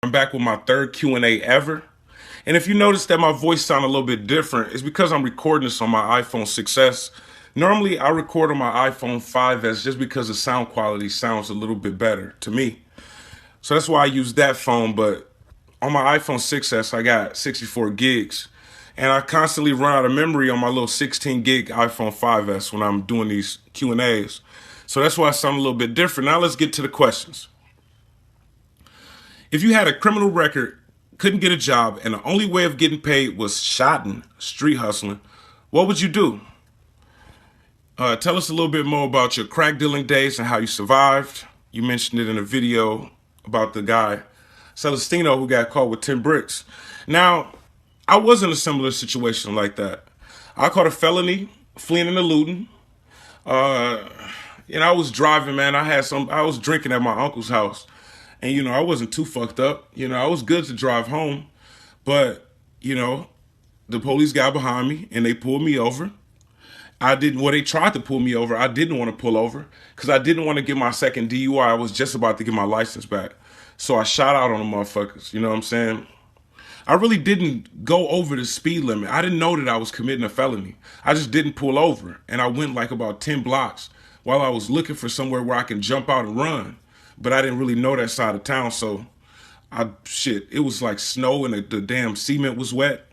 I'm back with my third Q&A ever. And if you notice that my voice sounds a little bit different, it's because I'm recording this on my iPhone 6S. Normally, I record on my iPhone 5S just because the sound quality sounds a little bit better to me. So that's why I use that phone, but on my iPhone 6S, I got 64 gigs. And I constantly run out of memory on my little 16 gig iPhone 5S when I'm doing these Q&As. So that's why I sound a little bit different. Now let's get to the questions. If you had a criminal record, couldn't get a job, and the only way of getting paid was shotting, street hustling, what would you do? Tell us a little bit more about your crack dealing days and how you survived. You mentioned it in a video about the guy, Celestino, who got caught with 10 bricks. Now, I was in a similar situation like that. I caught a felony, fleeing and eluding. I was driving, man. I was drinking at my uncle's house. And, I wasn't too fucked up. I was good to drive home. But, the police got behind me and they pulled me over. They tried to pull me over. I didn't want to pull over because I didn't want to get my second DUI. I was just about to get my license back. So I shot out on the motherfuckers. You know what I'm saying? I really didn't go over the speed limit. I didn't know that I was committing a felony. I just didn't pull over. And I went like about 10 blocks while I was looking for somewhere where I can jump out and run. But I didn't really know that side of town. So it was like snow and the damn cement was wet.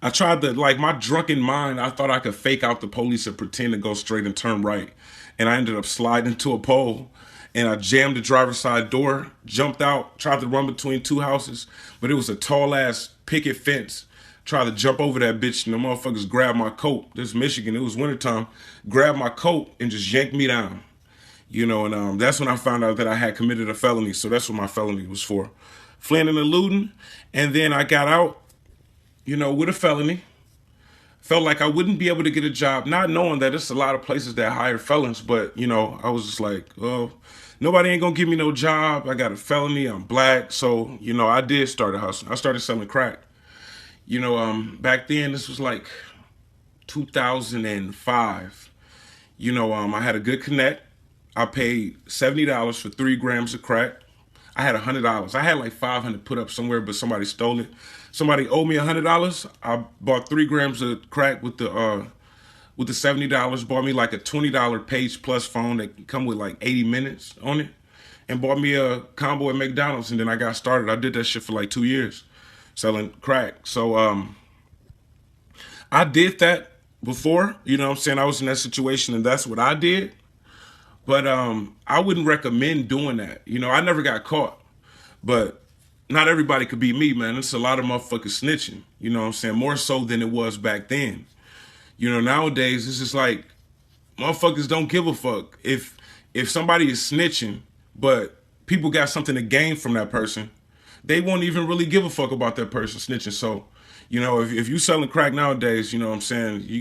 I tried to, my drunken mind, I thought I could fake out the police and pretend to go straight and turn right. And I ended up sliding into a pole. And I jammed the driver's side door, jumped out, tried to run between two houses, but it was a tall-ass picket fence. Tried to jump over that bitch, and the motherfuckers grabbed my coat. This is Michigan, it was wintertime. Grabbed my coat and just yanked me down. And that's when I found out that I had committed a felony, so that's what my felony was for. Fleeing and eluding, and then I got out, with a felony. Felt like I wouldn't be able to get a job, not knowing that it's a lot of places that hire felons, but, I was just like, oh, nobody ain't gonna give me no job. I got a felony, I'm black, so, I did start a hustle. I started selling crack. Back then, this was like 2005. I had a good connect. I paid $70 for 3 grams of crack. I had $100. I had like 500 put up somewhere, but somebody stole it. Somebody owed me $100. I bought 3 grams of crack with the $70. Bought me like a $20 Page Plus phone that come with like 80 minutes on it, and bought me a combo at McDonald's. And then I got started. I did that shit for like 2 years, selling crack. So I did that before. I was in that situation, and that's what I did. But I wouldn't recommend doing that. I never got caught. But not everybody could be me, man. It's a lot of motherfuckers snitching. More so than it was back then. Nowadays, it's just like motherfuckers don't give a fuck. If somebody is snitching, but people got something to gain from that person, they won't even really give a fuck about that person snitching. So, if you selling crack nowadays, you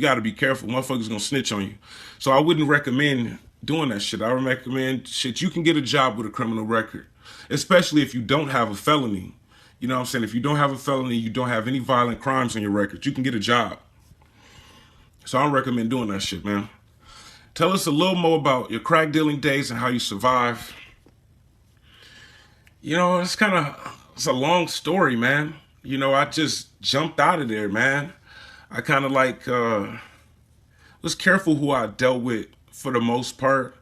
got to be careful. Motherfuckers gonna snitch on you. So I wouldn't recommend doing that shit. I would recommend you can get a job with a criminal record, especially if you don't have a felony. If you don't have a felony, you don't have any violent crimes on your record, you can get a job. So I don't recommend doing that shit, man. Tell us a little more about your crack dealing days and how you survive. It's a long story, man. I just jumped out of there, man. I kind of was careful who I dealt with for the most part.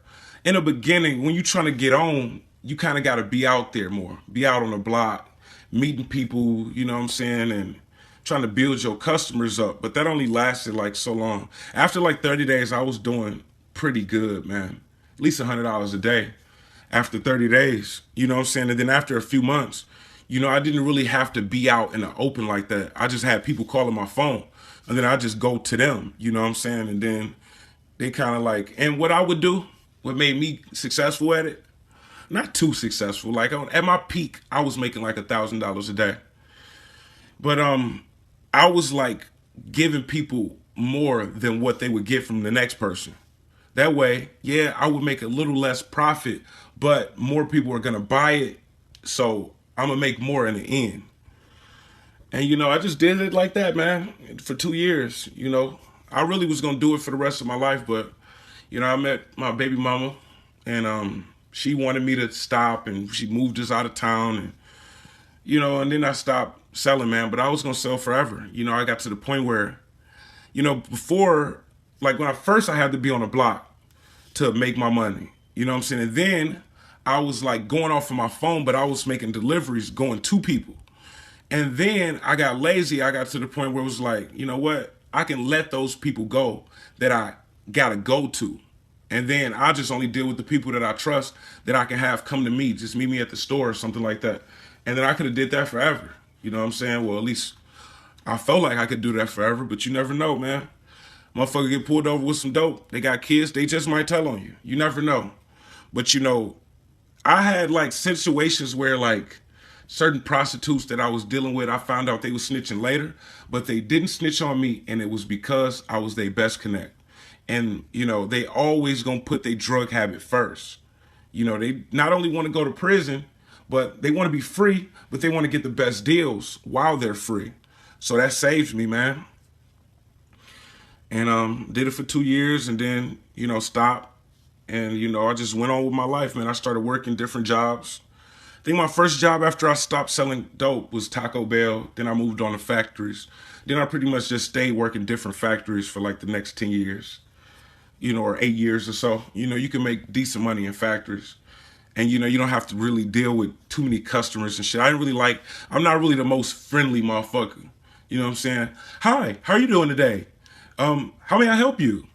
In the beginning, when you're trying to get on, you kind of got to be out there more. Be out on the block, meeting people, and trying to build your customers up. But that only lasted like so long. After like 30 days, I was doing pretty good, man. At least $100 a day after 30 days, And then after a few months, I didn't really have to be out in the open like that. I just had people calling my phone, and then I just go to them, And then they kind of and what I would do, what made me successful at it, not too successful. At my peak, I was making like $1,000 a day. But I was giving people more than what they would get from the next person. That way, yeah, I would make a little less profit, but more people are gonna buy it, so I'm gonna make more in the end. And I just did it like that, man, for 2 years. I really was gonna do it for the rest of my life, but I met my baby mama, and she wanted me to stop, and she moved us out of town, and you know, and then I stopped selling, man, but I was going to sell forever. You know, I got to the point where, you know, before, like when I had to be on the block to make my money, you know what I'm saying? And then I was like going off of my phone, but I was making deliveries going to people. And then I got lazy. I got to the point where it was like, you know what? I can let those people go that I got to go to. And then I just only deal with the people that I trust that I can have come to me, just meet me at the store or something like that. And then I could have did that forever. You know what I'm saying? Well, at least I felt like I could do that forever, but you never know, man. Motherfucker get pulled over with some dope. They got kids. They just might tell on you. You never know. But, you know, I had like situations where like certain prostitutes that I was dealing with, I found out they was snitching later, but they didn't snitch on me, and it was because I was their best connect. And, you know, they always gonna put their drug habit first. You know, they not only want to go to prison, but they want to be free, but they want to get the best deals while they're free. So that saved me, man. And did it for 2 years and then, you know, stopped. And, you know, I just went on with my life, man. I started working different jobs. I think my first job after I stopped selling dope was Taco Bell. Then I moved on to factories. Then I pretty much just stayed working different factories for like the next 10 years. You know, or 8 years or so. You know, you can make decent money in factories. And, you know, you don't have to really deal with too many customers and shit. I'm not really the most friendly motherfucker. You know what I'm saying? Hi, how are you doing today? How may I help you?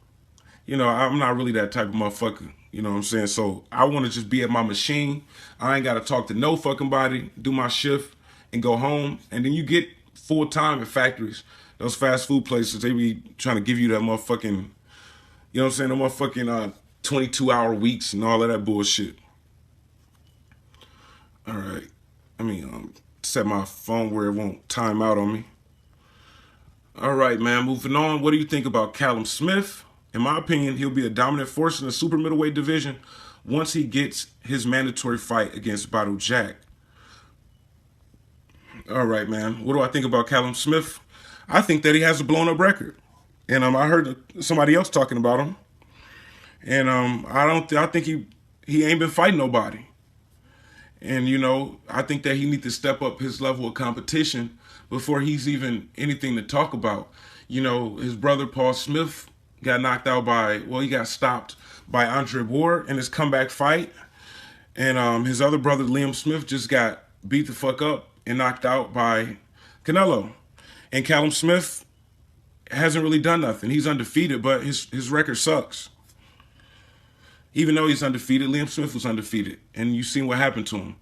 You know, I'm not really that type of motherfucker. You know what I'm saying? So I want to just be at my machine. I ain't got to talk to no fucking body, do my shift, and go home. And then you get full time at factories. Those fast food places, they be trying to give you that motherfucking, you know what I'm saying, the motherfucking 22-hour weeks and all of that bullshit. All right. Let me set my phone where it won't time out on me. All right, man. Moving on. What do you think about Callum Smith? In my opinion, he'll be a dominant force in the super middleweight division once he gets his mandatory fight against Badou Jack. All right, man. What do I think about Callum Smith? I think that he has a blown up record. And I heard somebody else talking about him. And I think he ain't been fighting nobody. And, you know, I think that he needs to step up his level of competition before he's even anything to talk about. You know, his brother Paul Smith got knocked out he got stopped by Andre Ward in his comeback fight. And his other brother, Liam Smith, just got beat the fuck up and knocked out by Canelo. And Callum Smith hasn't really done nothing. He's undefeated, but his record sucks. Even though he's undefeated, Liam Smith was undefeated. And you've seen what happened to him.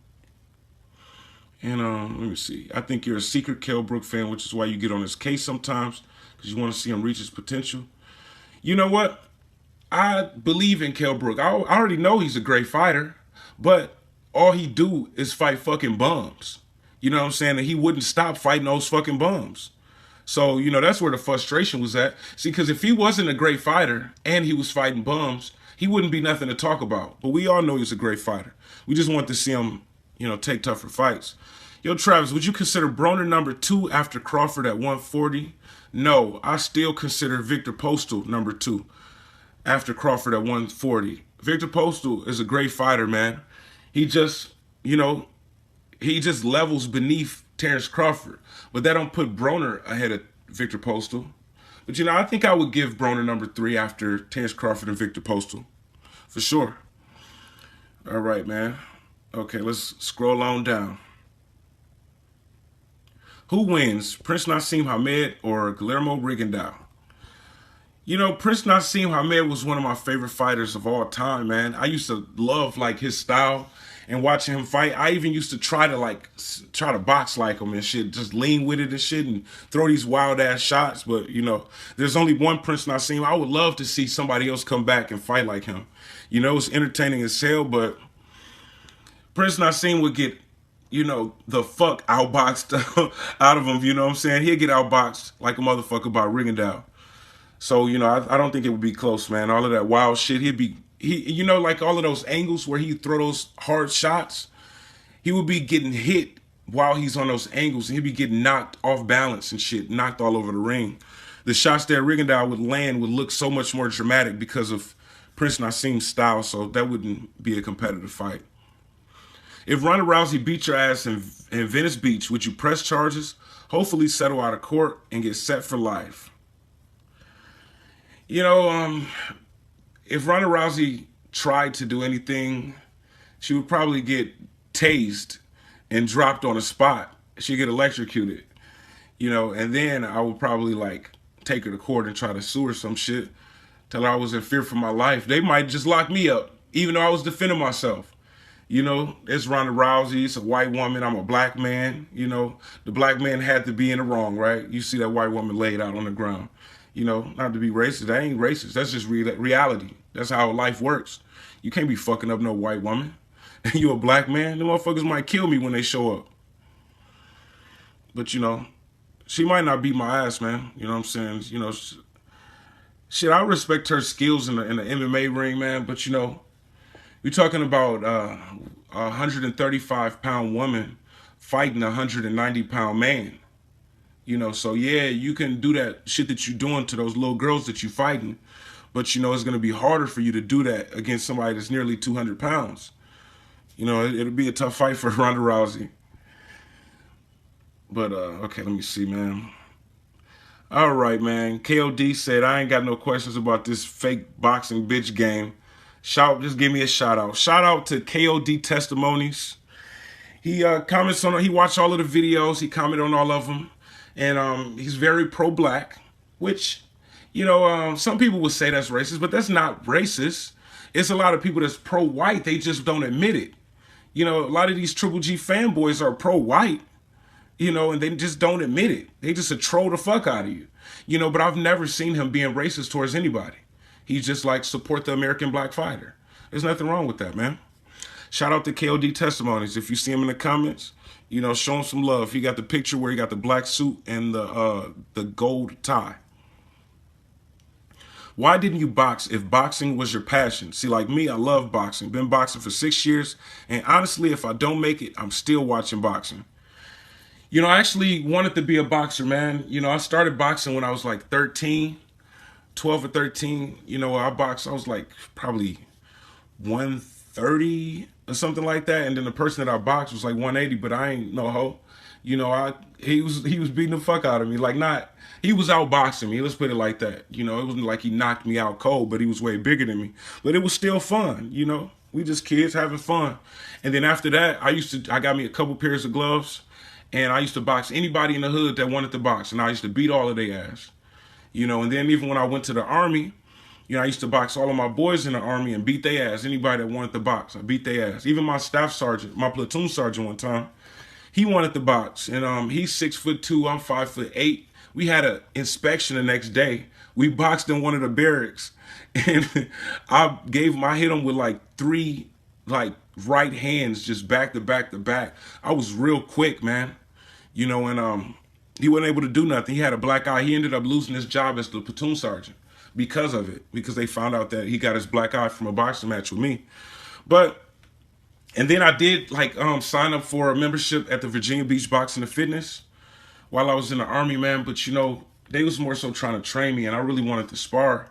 And let me see. I think you're a secret Kell Brook fan, which is why you get on his case sometimes, because you want to see him reach his potential. You know what? I believe in Kell Brook. I already know he's a great fighter, but all he do is fight fucking bums. You know what I'm saying? And he wouldn't stop fighting those fucking bums. So, you know, that's where the frustration was at. See, because if he wasn't a great fighter and he was fighting bums, he wouldn't be nothing to talk about. But we all know he's a great fighter. We just want to see him, you know, take tougher fights. Yo, Travis, would you consider Broner number 2 after Crawford at 140? No, I still consider Victor Postal number 2 after Crawford at 140. Victor Postal is a great fighter, man. He just, you know, he just levels beneath Terrence Crawford. But that don't put Broner ahead of Victor Postal. But, you know, I think I would give Broner number 3 after Terrence Crawford and Victor Postal. For sure. All right, man. Okay, let's scroll on down. Who wins, Prince Nassim Hamed or Guillermo Rigondeaux? You know, Prince Nassim Hamed was one of my favorite fighters of all time, man. I used to love, like, his style and watching him fight. I even used to try to box like him and shit, just lean with it and shit and throw these wild-ass shots. But, you know, there's only one Prince Nassim. I would love to see somebody else come back and fight like him. You know, it's entertaining as hell, but Prince Nassim would get, you know, the fuck outboxed out of him, you know what I'm saying? He'd get outboxed like a motherfucker by Rigondeaux. So, you know, I don't think it would be close, man. All of that wild shit, you know, like all of those angles where he'd throw those hard shots, he would be getting hit while he's on those angles, and he'd be getting knocked off balance and shit, knocked all over the ring. The shots that Rigondeaux would land would look so much more dramatic because of Prince Nassim's style, so that wouldn't be a competitive fight. If Ronda Rousey beat your ass in Venice Beach, would you press charges, hopefully settle out of court, and get set for life? You know, if Ronda Rousey tried to do anything, she would probably get tased and dropped on the spot. She'd get electrocuted, you know, and then I would probably like take her to court and try to sue her some shit, tell her I was in fear for my life. They might just lock me up, even though I was defending myself. You know, it's Ronda Rousey, it's a white woman, I'm a black man, you know. The black man had to be in the wrong, right? You see that white woman laid out on the ground. You know, not to be racist, that ain't racist, that's just reality. That's how life works. You can't be fucking up no white woman. And you a black man, the motherfuckers might kill me when they show up. But, you know, she might not beat my ass, man. You know what I'm saying? You know, shit, I respect her skills in the MMA ring, man. But, you know, you're talking about a 135-pound woman fighting a 190-pound man. You know, so yeah, you can do that shit that you're doing to those little girls that you're fighting. But, you know, it's going to be harder for you to do that against somebody that's nearly 200 pounds. You know, it'll be a tough fight for Ronda Rousey. But, okay, let me see, man. All right, man. KOD said, I ain't got no questions about this fake boxing bitch game. Just give me a shout out. Shout out to KOD Testimonies. He comments on, he watched all of the videos. He commented on all of them. And he's very pro-black, which, you know, some people would say that's racist, but that's not racist. It's a lot of people that's pro-white. They just don't admit it. You know, a lot of these Triple G fanboys are pro-white, you know, and they just don't admit it. They just troll the fuck out of you. You know, but I've never seen him being racist towards anybody. He's just like, support the American black fighter. There's nothing wrong with that, man. Shout out to KOD Testimonies. If you see him in the comments, you know, show him some love. He got the picture where he got the black suit and the gold tie. Why didn't you box if boxing was your passion? See, like me, I love boxing. Been boxing for 6 years. And honestly, if I don't make it, I'm still watching boxing. You know, I actually wanted to be a boxer, man. You know, I started boxing when I was like 13, 12 or 13. You know, I boxed, I was like probably 130 or something like that. And then the person that I boxed was like 180, but I ain't no hoe. You know, he was beating the fuck out of me. Like, he was outboxing me, let's put it like that. You know, it wasn't like he knocked me out cold, but he was way bigger than me. But it was still fun, you know. We just kids having fun. And then after that, I got me a couple pairs of gloves, and I used to box anybody in the hood that wanted to box, and I used to beat all of their ass. You know, and then even when I went to the Army, you know, I used to box all of my boys in the Army and beat their ass. Anybody that wanted to box, I beat their ass. Even my staff sergeant, my platoon sergeant one time, he wanted to box. And he's 6'2", I'm 5'8". We had an inspection the next day. We boxed in one of the barracks. And I hit him with like 3 like right hands just back to back to back. I was real quick, man. You know, and he wasn't able to do nothing. He had a black eye. He ended up losing his job as the platoon sergeant because of it, because they found out that he got his black eye from a boxing match with me. And then I did like sign up for a membership at the Virginia Beach Boxing and Fitness while I was in the Army, man. But, you know, they was more so trying to train me, and I really wanted to spar.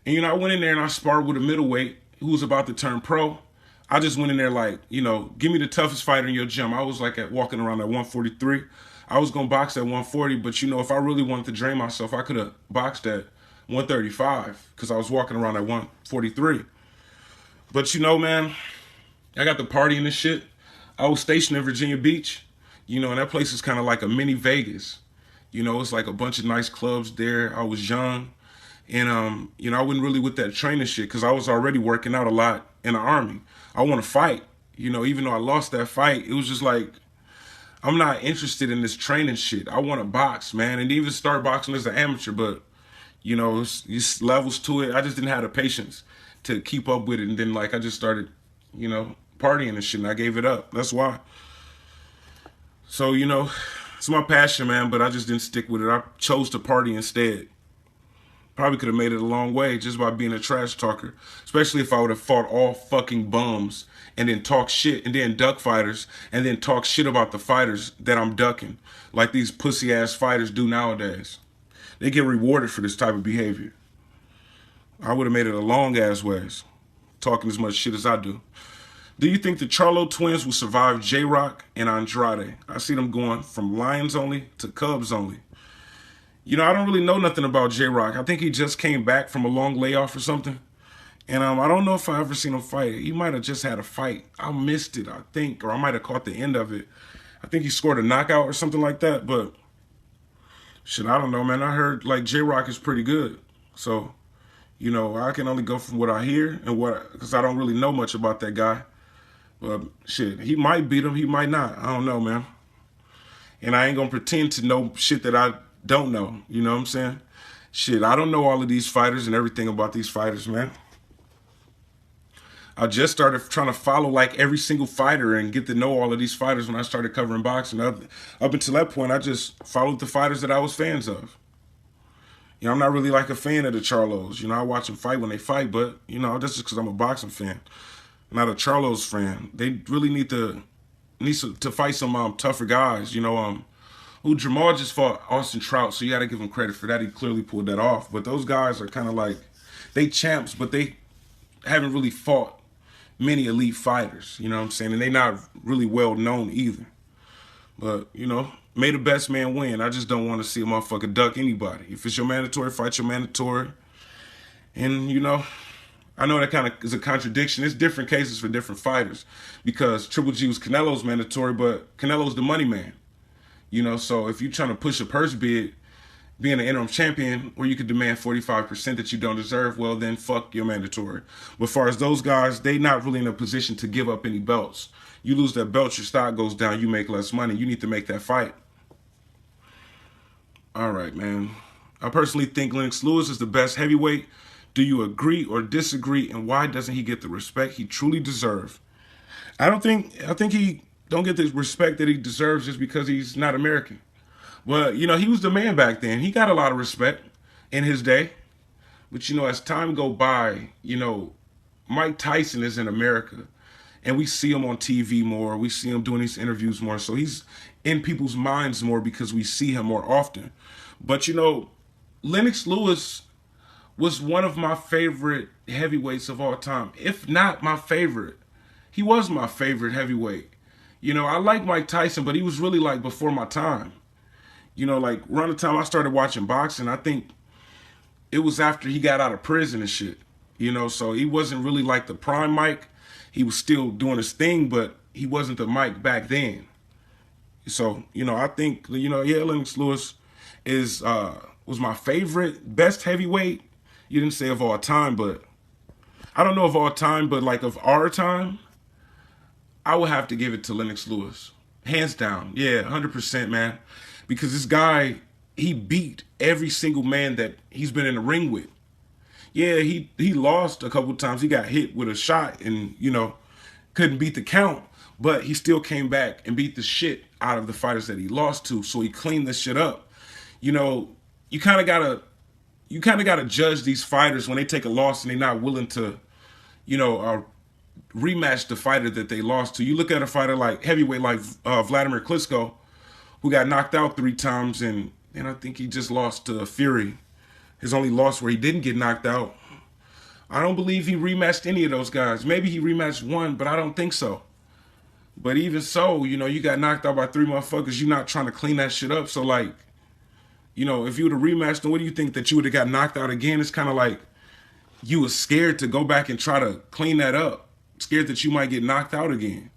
And, you know, I went in there and I sparred with a middleweight who was about to turn pro. I just went in there like, you know, give me the toughest fighter in your gym. I was like walking around at 143. I was going to box at 140, but, you know, if I really wanted to drain myself, I could have boxed at 135 because I was walking around at 143. But, you know, man, I got the party and this shit. I was stationed in Virginia Beach, you know, and that place is kind of like a mini Vegas. You know, it's like a bunch of nice clubs there. I was young. And, you know, I wasn't really with that training shit because I was already working out a lot in the Army. I want to fight. You know, even though I lost that fight, it was just like, I'm not interested in this training shit. I want to box, man. And even start boxing as an amateur, but, you know, it's levels to it. I just didn't have the patience to keep up with it. And then, like, I just started, you know, partying and shit, and I gave it up. That's why. So, you know, it's my passion, man, but I just didn't stick with it. I chose to party instead. Probably could have made it a long way just by being a trash talker, especially if I would have fought all fucking bums and then talk shit and then duck fighters and then talk shit about the fighters that I'm ducking, like these pussy ass fighters do nowadays. They get rewarded for this type of behavior. I would have made it a long ass ways, talking as much shit as I do. Do you think the Charlo twins will survive J-Rock and Andrade? I see them going from Lions only to Cubs only. You know, I don't really know nothing about J-Rock. I think he just came back from a long layoff or something. And I don't know if I ever seen him fight. He might have just had a fight. I missed it, I think, or I might have caught the end of it. I think he scored a knockout or something like that, but shit, I don't know, man. I heard, like, J-Rock is pretty good. So, you know, I can only go from what I hear and because I don't really know much about that guy. But shit, he might beat him, he might not. I don't know, man. And I ain't gonna pretend to know shit that I don't know. You know what I'm saying? Shit, I don't know all of these fighters and everything about these fighters, man. I just started trying to follow like every single fighter and get to know all of these fighters when I started covering boxing. Up until that point, I just followed the fighters that I was fans of. You know, I'm not really like a fan of the Charlos. You know, I watch them fight when they fight, but, you know, that's just because I'm a boxing fan, not a Charlos fan. They really need to fight some tougher guys. You know, Jamal just fought Austin Trout, so you got to give him credit for that. He clearly pulled that off. But those guys are kind of like, they champs, but they haven't really fought many elite fighters, you know what I'm saying? And they not really well known either. But, you know, may the best man win. I just don't want to see a motherfucker duck anybody. If it's your mandatory, fight your mandatory. And, you know, I know that kind of is a contradiction. It's different cases for different fighters because Triple G was Canelo's mandatory, but Canelo's the money man. You know, so if you're trying to push a purse bid, being an interim champion where you could demand 45% that you don't deserve, well, then fuck your mandatory. But as far as those guys, they not really in a position to give up any belts. You lose that belt, your stock goes down, you make less money. You need to make that fight. All right, man. I personally think Lennox Lewis is the best heavyweight. Do you agree or disagree? And why doesn't he get the respect he truly deserves? I think he don't get the respect that he deserves just because he's not American. Well, you know, he was the man back then. He got a lot of respect in his day. But, you know, as time go by, you know, Mike Tyson is in America. And we see him on TV more. We see him doing these interviews more. So he's in people's minds more because we see him more often. But, you know, Lennox Lewis was one of my favorite heavyweights of all time. If not my favorite. He was my favorite heavyweight. You know, I like Mike Tyson, but he was really like before my time. You know, like around the time I started watching boxing, I think it was after he got out of prison and shit. You know, so he wasn't really like the prime Mike. He was still doing his thing, but he wasn't the Mike back then. So, you know, I think, you know, yeah, Lennox Lewis was my favorite, best heavyweight. You didn't say of all time, but I don't know of all time, but like of our time, I would have to give it to Lennox Lewis. Hands down. Yeah, 100%, man. Because this guy, he beat every single man that he's been in the ring with. Yeah, he lost a couple times. He got hit with a shot and, you know, couldn't beat the count. But he still came back and beat the shit out of the fighters that he lost to. So he cleaned this shit up. You know, you kind of gotta judge these fighters when they take a loss and they're not willing to, you know, rematch the fighter that they lost to. You look at a fighter like heavyweight like Vladimir Klitschko, who got knocked out 3 times, and I think he just lost to Fury. His only loss where he didn't get knocked out. I don't believe he rematched any of those guys. Maybe he rematched one, but I don't think so. But even so, you know, you got knocked out by 3 motherfuckers. You're not trying to clean that shit up. So, like, you know, if you would have rematched, then what do you think, that you would have got knocked out again? It's kind of like you was scared to go back and try to clean that up. Scared that you might get knocked out again.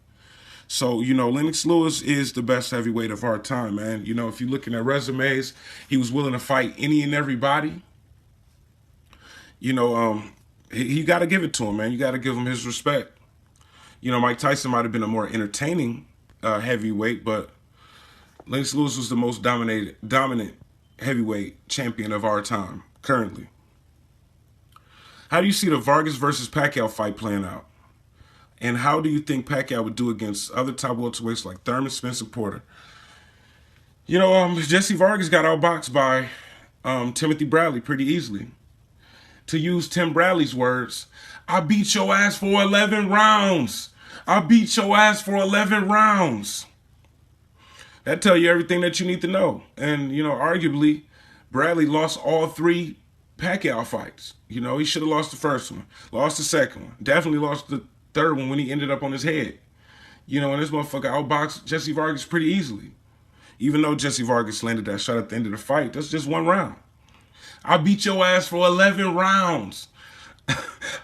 So, you know, Lennox Lewis is the best heavyweight of our time, man. You know, if you're looking at resumes, he was willing to fight any and everybody. You know, you got to give it to him, man. You got to give him his respect. You know, Mike Tyson might have been a more entertaining heavyweight, but Lennox Lewis was the most dominant heavyweight champion of our time, currently. How do you see the Vargas versus Pacquiao fight playing out? And how do you think Pacquiao would do against other top welterweights like Thurman, Spence, and Porter? You know, Jesse Vargas got outboxed by Timothy Bradley pretty easily. To use Tim Bradley's words, I beat your ass for 11 rounds. I beat your ass for 11 rounds. That tell you everything that you need to know. And, you know, arguably, Bradley lost all 3 Pacquiao fights. You know, he should have lost the first one, lost the second one, definitely lost the third one when he ended up on his head. You know, and this motherfucker outboxed Jesse Vargas pretty easily. Even though Jesse Vargas landed that shot at the end of the fight, that's just one round. I beat your ass for 11 rounds.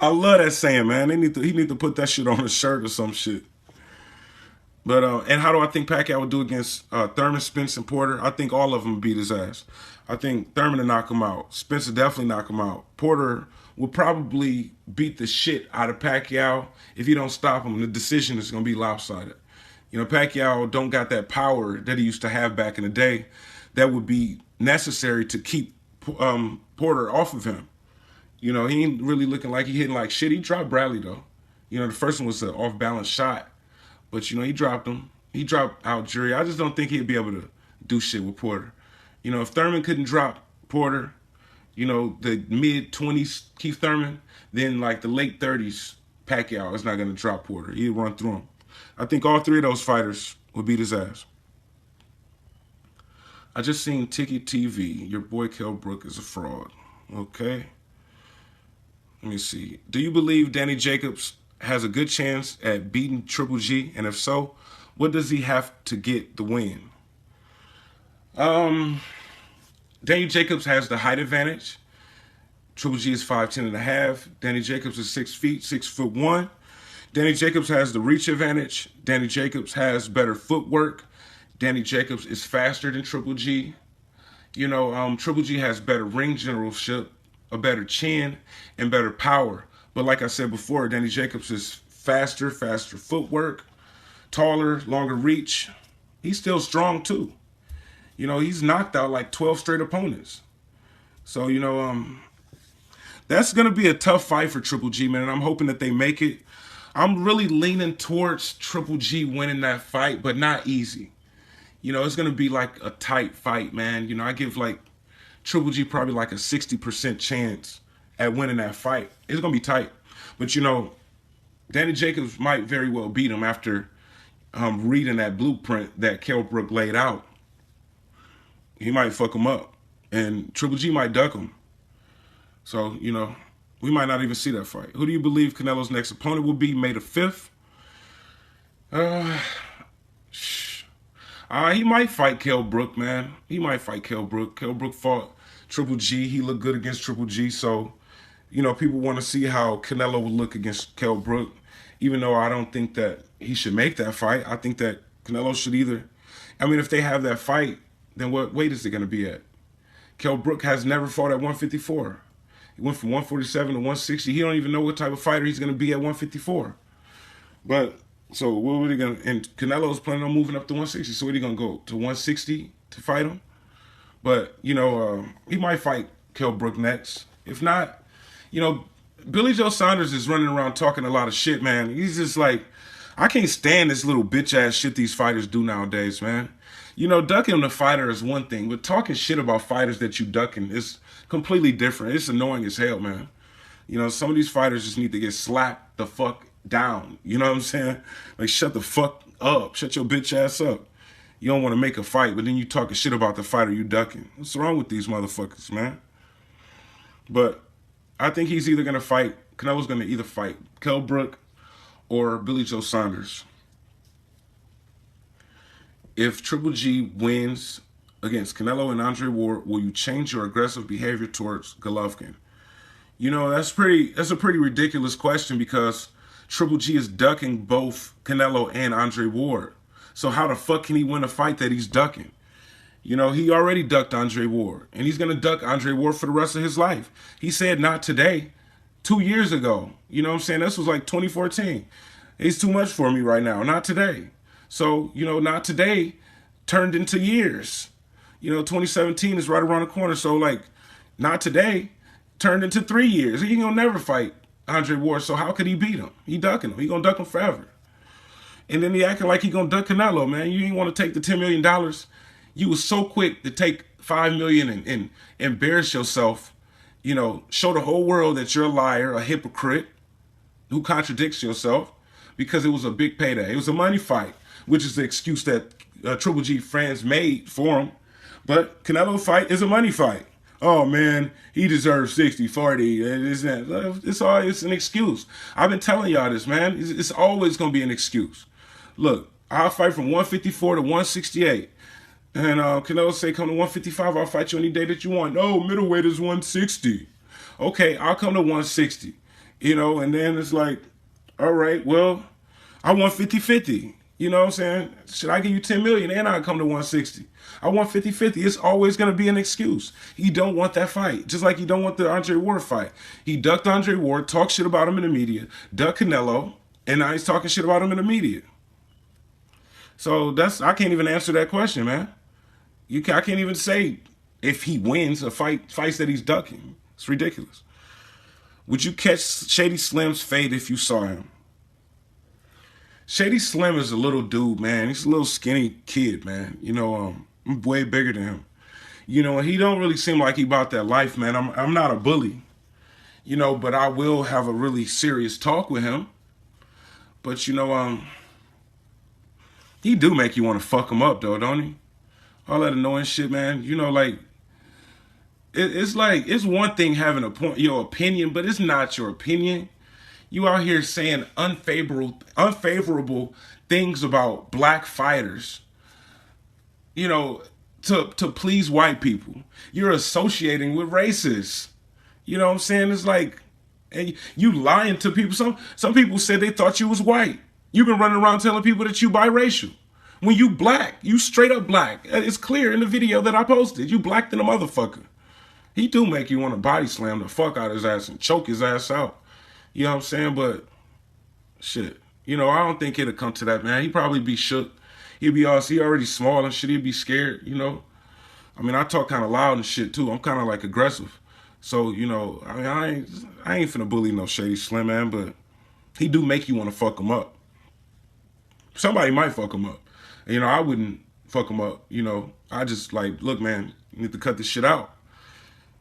I love that saying, man. He need to put that shit on a shirt or some shit. But and how do I think Pacquiao would do against Thurman, Spence, and Porter? I think all of them beat his ass. I think Thurman would knock him out. Spence would definitely knock him out. Porter would probably beat the shit out of Pacquiao. If you don't stop him, the decision is going to be lopsided. You know, Pacquiao don't got that power that he used to have back in the day that would be necessary to keep Porter off of him. You know, he ain't really looking like he hitting like shit. He dropped Bradley, though. You know, the first one was an off-balance shot. But, you know, he dropped him. He dropped out Jury. I just don't think he'd be able to do shit with Porter. You know, if Thurman couldn't drop Porter, you know, the mid-20s Keith Thurman, then like the late 30s Pacquiao is not going to drop Porter. He'd run through him. I think all three of those fighters would beat his ass. I just seen Tiki TV. Your boy Kell Brook is a fraud. Okay. Let me see. Do you believe Danny Jacobs has a good chance at beating Triple G? And if so, what does he have to get the win? Danny Jacobs has the height advantage. Triple G is 5'10.5". Danny Jacobs is 6 feet, 6'1". Danny Jacobs has the reach advantage. Danny Jacobs has better footwork. Danny Jacobs is faster than Triple G. You know, Triple G has better ring generalship, a better chin, and better power. But like I said before, Danny Jacobs is faster footwork, taller, longer reach. He's still strong too. You know, he's knocked out like 12 straight opponents. So, you know, that's going to be a tough fight for Triple G, man, and I'm hoping that they make it. I'm really leaning towards Triple G winning that fight, but not easy. You know, it's going to be like a tight fight, man. You know, I give like Triple G probably like a 60% chance at winning that fight. It's going to be tight. But, you know, Danny Jacobs might very well beat him after reading that blueprint that Kell Brook laid out. He might fuck him up. And Triple G might duck him. So, you know, we might not even see that fight. Who do you believe Canelo's next opponent will be May the 5th? He might fight Kell Brook, man. He might fight Kell Brook. Kell Brook fought Triple G. He looked good against Triple G. So, you know, people want to see how Canelo will look against Kell Brook. Even though I don't think that he should make that fight. I think that Canelo should either. I mean, if they have that fight, then what weight is it going to be at? Kell Brook has never fought at 154. He went from 147 to 160. He don't even know what type of fighter he's going to be at 154. But, so what are they going to, and Canelo's planning on moving up to 160. So what are he going to go to 160 to fight him? But, you know, he might fight Kell Brook next. If not, you know, Billy Joe Saunders is running around talking a lot of shit, man. He's just like, I can't stand this little bitch-ass shit these fighters do nowadays, man. You know, ducking the fighter is one thing, but talking shit about fighters that you ducking is completely different. It's annoying as hell, man. You know, some of these fighters just need to get slapped the fuck down. You know what I'm saying? Like, shut the fuck up. Shut your bitch ass up. You don't want to make a fight, but then you talking shit about the fighter you ducking. What's wrong with these motherfuckers, man? But I think he's either going to fight, Canelo's going to either fight Kell Brook or Billy Joe Saunders. If Triple G wins against Canelo and Andre Ward, will you change your aggressive behavior towards Golovkin? You know, that's a pretty ridiculous question because Triple G is ducking both Canelo and Andre Ward. So how the fuck can he win a fight that he's ducking? You know, he already ducked Andre Ward, and he's going to duck Andre Ward for the rest of his life. He said not today, 2 years ago. You know what I'm saying? This was like 2014. It's too much for me right now. Not today. So, you know, not today turned into years. You know, 2017 is right around the corner. So, like, not today turned into 3 years. He ain't going to never fight Andre Ward. So how could he beat him? He ducking him. He going to duck him forever. And then he acting like he going to duck Canelo, man. You ain't want to take the $10 million. You was so quick to take $5 million and embarrass yourself. You know, show the whole world that you're a liar, a hypocrite who contradicts yourself because it was a big payday. It was a money fight, which is the excuse that Triple G fans made for him. But Canelo fight is a money fight. Oh man, he deserves 60, 40. It's an excuse. I've been telling y'all this, man. It's always gonna be an excuse. Look, I'll fight from 154 to 168. And Canelo say, come to 155, I'll fight you any day that you want. No, middleweight is 160. Okay, I'll come to 160. You know, and then it's like, all right, well, I want 50-50. You know what I'm saying? Should I give you 10 million and I'll come to 160? I want 50-50. It's always going to be an excuse. He don't want that fight. Just like he don't want the Andre Ward fight. He ducked Andre Ward, talked shit about him in the media, ducked Canelo, and now he's talking shit about him in the media. So I can't even answer that question, man. I can't even say if he wins a fights that he's ducking. It's ridiculous. Would you catch Shady Slim's fade if you saw him? Shady Slim is a little dude, man. He's a little skinny kid, man. You know, I'm way bigger than him. You know, he don't really seem like he about that life, man. I'm not a bully. You know, but I will have a really serious talk with him. But, you know, he do make you want to fuck him up, though, don't he? All that annoying shit, man. You know, like, it's like, it's one thing having your opinion, but it's not your opinion. You out here saying unfavorable things about black fighters, you know, to please white people. You're associating with racists. You know what I'm saying? It's like, and you lying to people. Some people said they thought you was white. You've been running around telling people that you biracial. When you black, you straight up black. It's clear in the video that I posted. You black than a motherfucker. He do make you want to body slam the fuck out of his ass and choke his ass out. You know what I'm saying? But, shit. You know, I don't think it'll come to that, man. He'd probably be shook. He'd be he already small and shit. He'd be scared, you know. I mean, I talk kind of loud and shit, too. I'm kind of, like, aggressive. So, you know, I mean, I ain't finna bully no Shady Slim, man, but he do make you want to fuck him up. Somebody might fuck him up. You know, I wouldn't fuck him up, you know. I just, like, look, man, you need to cut this shit out.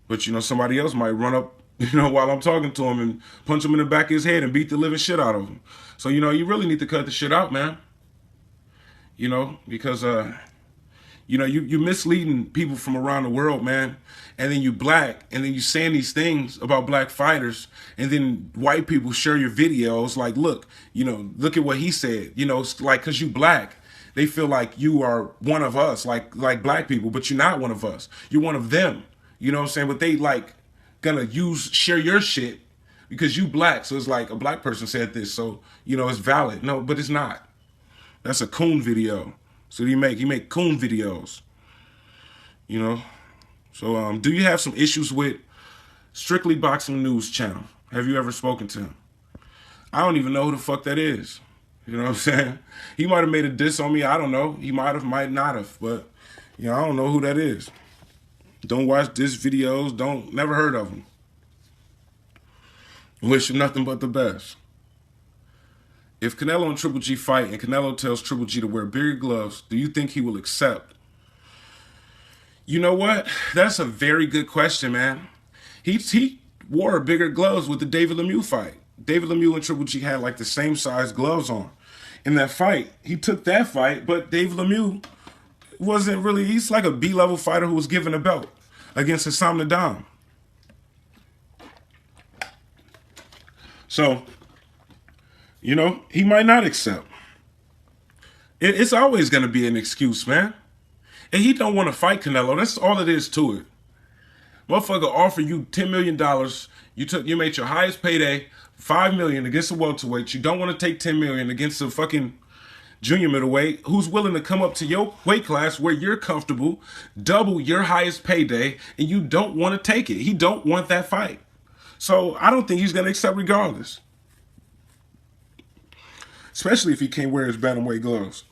But, you know, somebody else might run up, you know, while I'm talking to him and punch him in the back of his head and beat the living shit out of him. So, you know, you really need to cut the shit out, man. You know, because, you know, you misleading people from around the world, man. And then you black, and then you saying these things about black fighters, and then white people share your videos like, look, you know, look at what he said. You know, it's like, because you black, they feel like you are one of us, like black people, but you're not one of us. You're one of them. You know what I'm saying? But they, like, gonna share your shit because you black. So it's like a black person said this, so, you know, it's valid. No, but it's not. That's a coon video. So he make coon videos. You know? So do you have some issues with Strictly Boxing News channel? Have you ever spoken to him? I don't even know who the fuck that is. You know what I'm saying? He might have made a diss on me. I don't know. He might have, might not have. But, you know, I don't know who that is. Don't watch diss videos. Never heard of him. Wish him nothing but the best. If Canelo and Triple G fight and Canelo tells Triple G to wear bigger gloves, do you think he will accept? You know what? That's a very good question, man. He wore bigger gloves with the David Lemieux fight. David Lemieux and Triple G had like the same size gloves on. In that fight, he took that fight, but David Lemieux wasn't really, he's like a B-level fighter who was given a belt against Hassam Nadam. So, you know, he might not accept. It's always going to be an excuse, man. And he don't want to fight Canelo. That's all it is to it. Motherfucker offer you $10 million. You made your highest payday, $5 million against a welterweight. You don't want to take $10 million against a fucking junior middleweight who's willing to come up to your weight class where you're comfortable, double your highest payday, and you don't want to take it. He don't want that fight. So I don't think he's going to accept regardless. Especially if he can't wear his bantamweight gloves.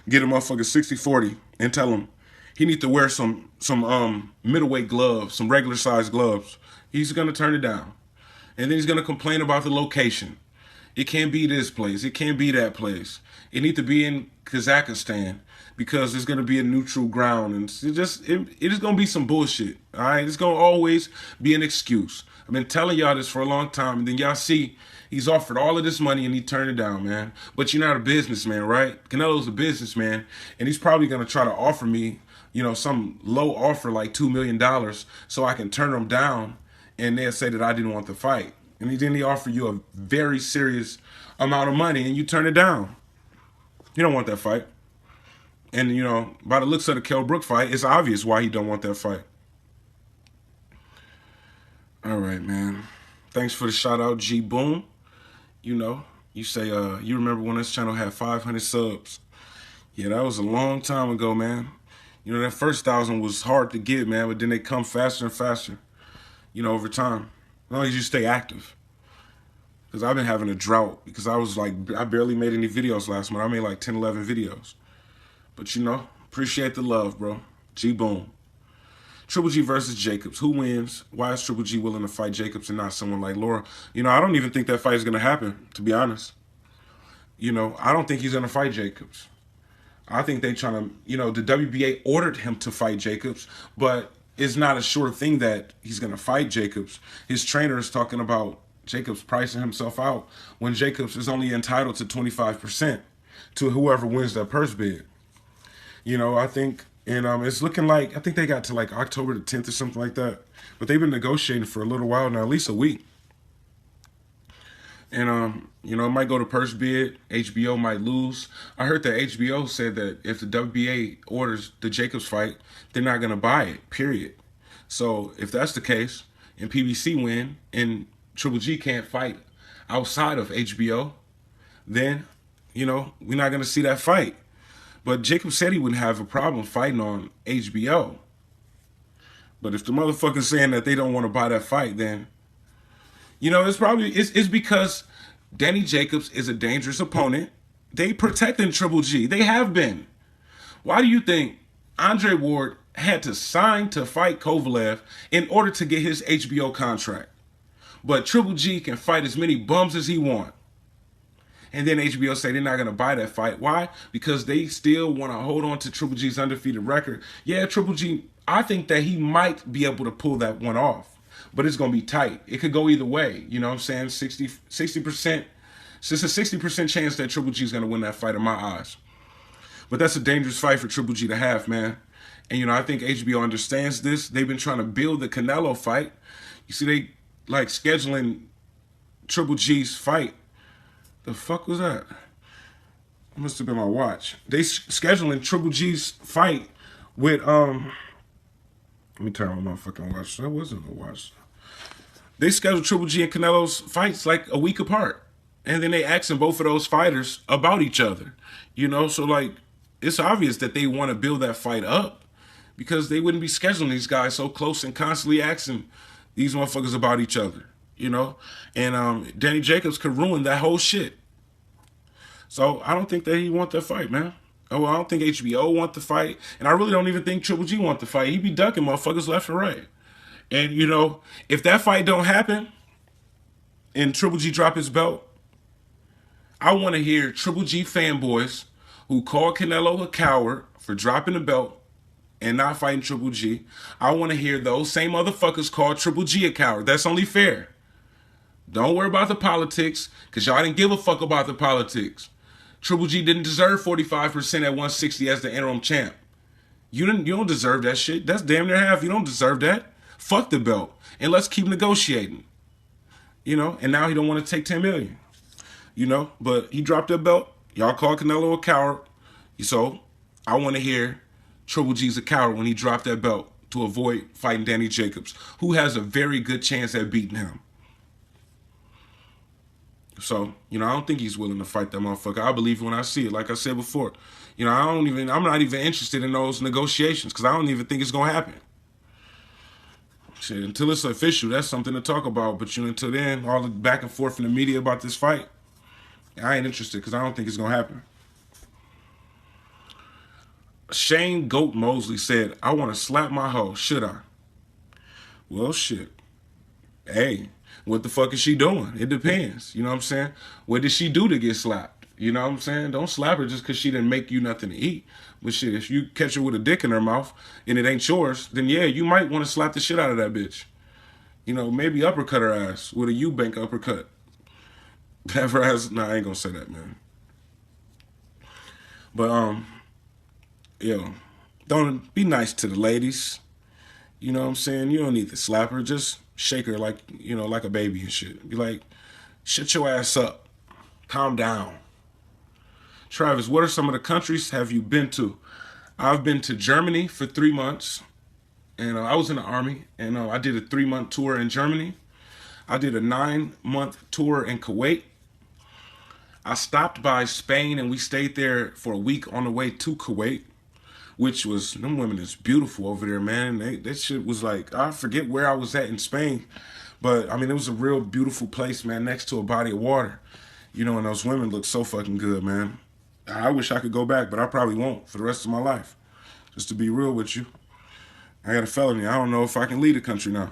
Get a motherfucker 60-40 and tell him he needs to wear some middleweight gloves, some regular size gloves. He's going to turn it down. And then he's going to complain about the location. It can't be this place. It can't be that place. It need to be in Kazakhstan because it's gonna be a neutral ground, and it is gonna be some bullshit. All right, it's gonna always be an excuse. I've been telling y'all this for a long time, and then y'all see he's offered all of this money and he turned it down, man. But you're not a businessman, right? Canelo's a businessman, and he's probably gonna try to offer me, some low offer like $2 million so I can turn him down, and they'll say that I didn't want the fight. And then he offer you a very serious amount of money and you turn it down. You don't want that fight. And, by the looks of the Kell Brook fight, it's obvious why he don't want that fight. All right, man. Thanks for the shout out, G Boom. You say, you remember when this channel had 500 subs. Yeah, that was a long time ago, man. That first 1,000 was hard to get, man, but then they come faster and faster, over time. As long as you stay active. Because I've been having a drought because I barely made any videos last month. I made like 10, 11 videos. But appreciate the love, bro. G-Boom. Triple G versus Jacobs. Who wins? Why is Triple G willing to fight Jacobs and not someone like Laura? I don't even think that fight is going to happen, to be honest. I don't think he's going to fight Jacobs. I think they trying to, the WBA ordered him to fight Jacobs, but it's not a sure thing that he's going to fight Jacobs. His trainer is talking about Jacobs pricing himself out when Jacobs is only entitled to 25% to whoever wins that purse bid. I think, and it's looking like, I think they got to like October the 10th or something like that. But they've been negotiating for a little while now, at least a week. And, it might go to purse bid. HBO might lose. I heard that HBO said that if the WBA orders the Jacobs fight, they're not going to buy it, period. So if that's the case, and PBC win, and Triple G can't fight outside of HBO, then, we're not going to see that fight. But Jacob said he wouldn't have a problem fighting on HBO. But if the motherfucker's saying that they don't want to buy that fight, then, it's because Danny Jacobs is a dangerous opponent. They protecting Triple G. They have been. Why do you think Andre Ward had to sign to fight Kovalev in order to get his HBO contract? But Triple G can fight as many bums as he wants. And then HBO say they're not going to buy that fight. Why? Because they still want to hold on to Triple G's undefeated record. Yeah, Triple G, I think that he might be able to pull that one off. But it's going to be tight. It could go either way. You know what I'm saying? 60%. So it's a 60% chance that Triple G is going to win that fight in my eyes. But that's a dangerous fight for Triple G to have, man. And, I think HBO understands this. They've been trying to build the Canelo fight. You see, they like scheduling Triple G's fight. The fuck was that? It must have been my watch. They scheduling Triple G's fight with, let me turn on my fucking watch. That wasn't a watch. They scheduled Triple G and Canelo's fights like a week apart. And then they asking both of those fighters about each other. So like, it's obvious that they want to build that fight up because they wouldn't be scheduling these guys so close and constantly asking these motherfuckers about each other. And Danny Jacobs could ruin that whole shit. So I don't think that he want that fight, man. Oh, I don't think HBO want the fight, and I really don't even think Triple G want the fight. He be ducking motherfuckers left and right. And if that fight don't happen, and Triple G drop his belt, I want to hear Triple G fanboys who call Canelo a coward for dropping the belt and not fighting Triple G. I want to hear those same motherfuckers call Triple G a coward. That's only fair. Don't worry about the politics, because y'all didn't give a fuck about the politics. Triple G didn't deserve 45% at 160 as the interim champ. You don't deserve that shit. That's damn near half. You don't deserve that. Fuck the belt. And let's keep negotiating. And now he don't want to take 10 million. But he dropped that belt. Y'all call Canelo a coward. So I want to hear Triple G's a coward when he dropped that belt to avoid fighting Danny Jacobs, who has a very good chance at beating him. So, I don't think he's willing to fight that motherfucker. I believe it when I see it. Like I said before, I'm not even interested in those negotiations because I don't even think it's going to happen. Shit, until it's official, that's something to talk about. But, until then, all the back and forth in the media about this fight, I ain't interested because I don't think it's going to happen. Shane Goat Mosley said, I want to slap my hoe. Should I? Well, shit. Hey, What the fuck is she doing? It depends. You know what I'm saying? What did she do to get slapped? You know what I'm saying? Don't slap her just because she didn't make you nothing to eat. But shit, if you catch her with a dick in her mouth and it ain't yours, then yeah, you might want to slap the shit out of that bitch. You know, maybe uppercut her ass with a Eubank uppercut. Have her ass. Nah, I ain't gonna say that, man. But yo, don't be nice to the ladies. You know what I'm saying? You don't need to slap her. Just shake her like, you know, like a baby and shit. Be like, shut your ass up. Calm down. Travis, what are some of the countries have you been to? I've been to Germany for 3 months. And I was in the Army. And I did a 3-month tour in Germany. I did a 9-month tour in Kuwait. I stopped by Spain and we stayed there for a week on the way to Kuwait, which was, them women is beautiful over there, man. That shit was like, I forget where I was at in Spain, but I mean, it was a real beautiful place, man, next to a body of water. You know, and those women look so fucking good, man. I wish I could go back, but I probably won't for the rest of my life. Just to be real with you. I got a felony. I don't know if I can lead a country now.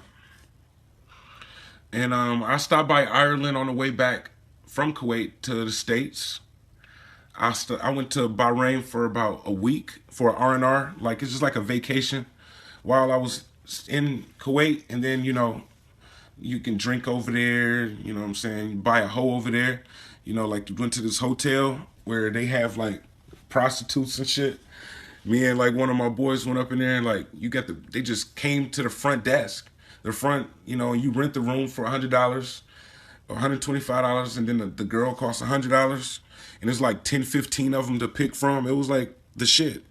And I stopped by Ireland on the way back from Kuwait to the States. I went to Bahrain for about a week for R&R. Like, it's just like a vacation while I was in Kuwait. And then, you know, you can drink over there. You know what I'm saying? You buy a hoe over there. You know, like, you went to this hotel where they have, like, prostitutes and shit. Me and, like, one of my boys went up in there and, like, they just came to the front desk. The front, you know, you rent the room for $100. $125, and then the girl costs $100, and there's like 10, 15 of them to pick from. It was like the shit,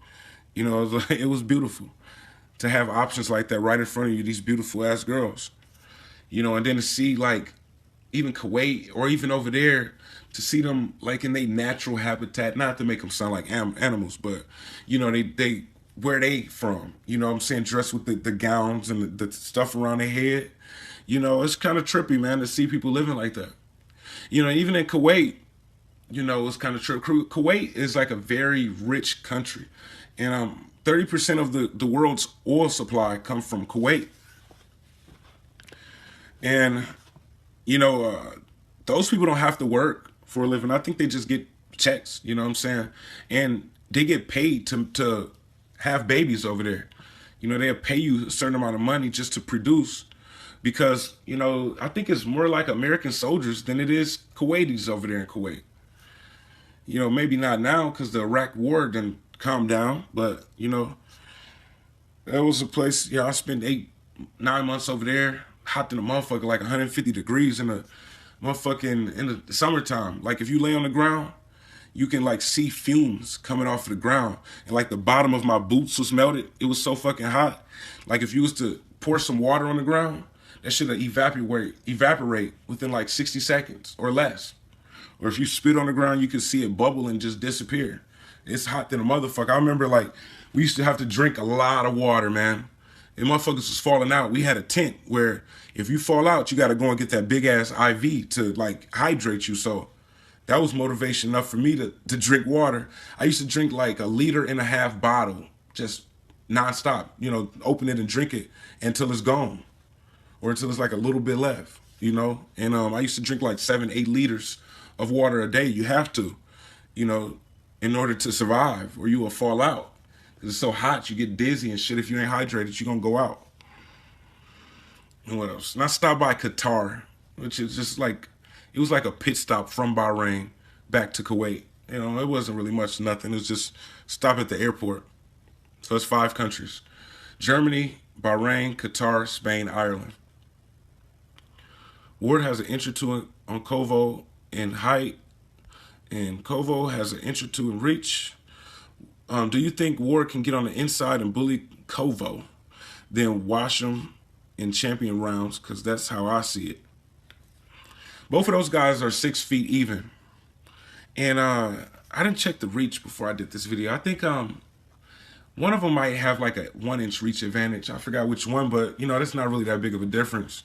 you know. It was beautiful to have options like that right in front of you. These beautiful ass girls, you know, and then to see like even Kuwait or even over there, to see them like in their natural habitat. Not to make them sound like animals, but you know, they where they from. You know what I'm saying? Dressed with the gowns and the stuff around their head. You know, it's kind of trippy, man, to see people living like that. You know, even in Kuwait, you know, it's kind of trippy. Kuwait is like a very rich country. And 30% of the world's oil supply comes from Kuwait. And, you know, those people don't have to work for a living. I think they just get checks, you know what I'm saying? And they get paid to have babies over there. You know, they'll pay you a certain amount of money just to produce. Because, you know, I think it's more like American soldiers than it is Kuwaitis over there in Kuwait. You know, maybe not now because the Iraq war didn't calm down. But, you know, that was a place, I spent 8, 9 months over there. Hot in the motherfucker, like 150 degrees in the motherfucking, in the summertime. Like, if you lay on the ground, you can, like, see fumes coming off of the ground. And, like, the bottom of my boots was melted. It was so fucking hot. Like, if you was to pour some water on the ground, that shit evaporate within like 60 seconds or less. Or if you spit on the ground, you can see it bubble and just disappear. It's hot than a motherfucker. I remember like we used to have to drink a lot of water, man. And motherfuckers was falling out. We had a tent where if you fall out, you got to go and get that big ass IV to like hydrate you. So that was motivation enough for me to drink water. I used to drink like 1.5 liter bottle, just nonstop, you know, open it and drink it until it's gone. Or until it's like a little bit left, you know? And I used to drink like 7, 8 liters of water a day. You have to, you know, in order to survive, or you will fall out. Because it's so hot, you get dizzy and shit. If you ain't hydrated, you're going to go out. And what else? And I stopped by Qatar, which is just like, it was like a pit stop from Bahrain back to Kuwait. You know, it wasn't really much, nothing. It was just stop at the airport. So it's 5 countries. Germany, Bahrain, Qatar, Spain, Ireland. Ward has an inch or two on Kovo in height, and Kovo has an inch or two in reach. Do you think Ward can get on the inside and bully Kovo, then wash him in champion rounds? Because that's how I see it. Both of those guys are 6 feet even. And I didn't check the reach before I did this video. I think one of them might have like a 1-inch reach advantage. I forgot which one, but, you know, that's not really that big of a difference.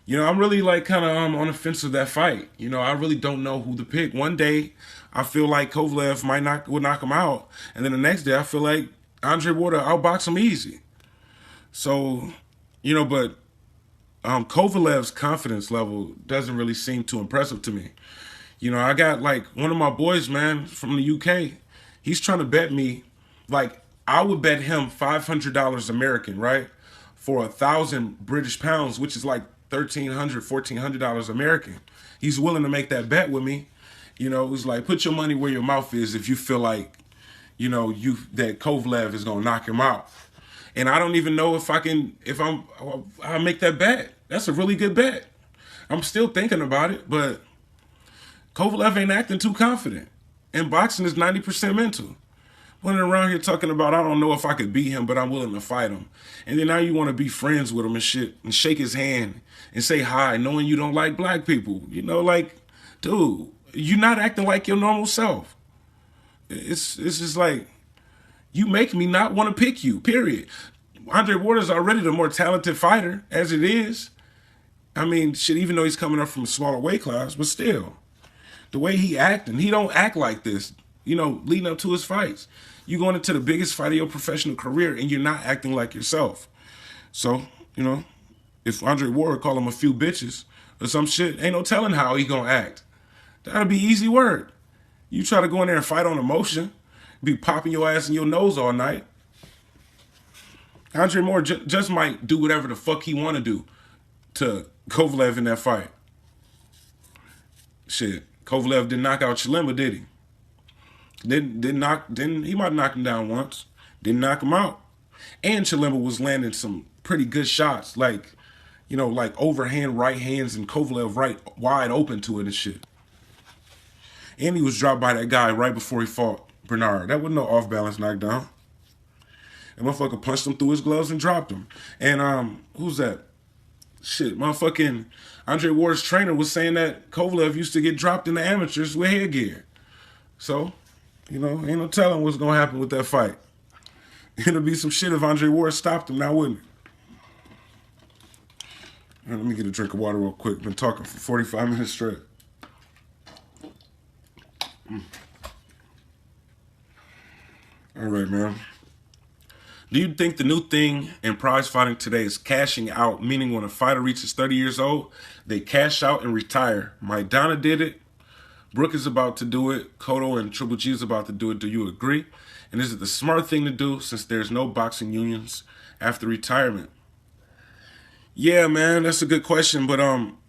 You know, I'm really like kind of on the fence of that fight. You know, I really don't know who to pick. One day, I feel like Kovalev would knock him out. And then the next day, I feel like Andre Ward will outbox him easy. So, you know, but Kovalev's confidence level doesn't really seem too impressive to me. You know, I got like one of my boys, man, from the UK. He's trying to bet me, like, I would bet him $500 American, right? For 1,000 British pounds, which is like $1,300, $1,400 American. He's willing to make that bet with me. You know, it's like, put your money where your mouth is if you feel like, you know, that Kovalev is gonna knock him out. And I don't even know if I'll make that bet. That's a really good bet. I'm still thinking about it, but Kovalev ain't acting too confident. And boxing is 90% mental. Running around here talking about, I don't know if I could beat him, but I'm willing to fight him. And then now you want to be friends with him and shit and shake his hand and say hi, knowing you don't like black people. You know, like, dude, you're not acting like your normal self. It's just like, you make me not want to pick you, period. Andre Ward's already the more talented fighter as it is. I mean, shit, even though he's coming up from a smaller weight class, but still, the way he acting, he don't act like this, you know, leading up to his fights. You going into the biggest fight of your professional career and you're not acting like yourself. So, you know, if Andre Ward call him a few bitches or some shit, ain't no telling how he gonna act. That'll be easy word. You try to go in there and fight on emotion, be popping your ass in your nose all night. Andre Moore just might do whatever the fuck he want to do to Kovalev in that fight. Shit, Kovalev didn't knock out Chilemba, did he? He might knock him down once. Didn't knock him out. And Chilemba was landing some pretty good shots, like, you know, like overhand right hands and Kovalev right wide open to it and shit. And he was dropped by that guy right before he fought Bernard. That wasn't no off-balance knockdown. That motherfucker punched him through his gloves and dropped him. And who's that? Shit, motherfucking Andre Ward's trainer was saying that Kovalev used to get dropped in the amateurs with headgear. So, you know, ain't no telling what's going to happen with that fight. It'll be some shit if Andre Ward stopped him now, wouldn't it? All right, let me get a drink of water real quick. Been talking for 45 minutes straight. All right, man. Do you think the new thing in prize fighting today is cashing out, meaning when a fighter reaches 30 years old, they cash out and retire? Maidana did it. Brooke is about to do it. Cotto and Triple G is about to do it. Do you agree? And is it the smart thing to do since there's no boxing unions after retirement? Yeah, man, that's a good question. But,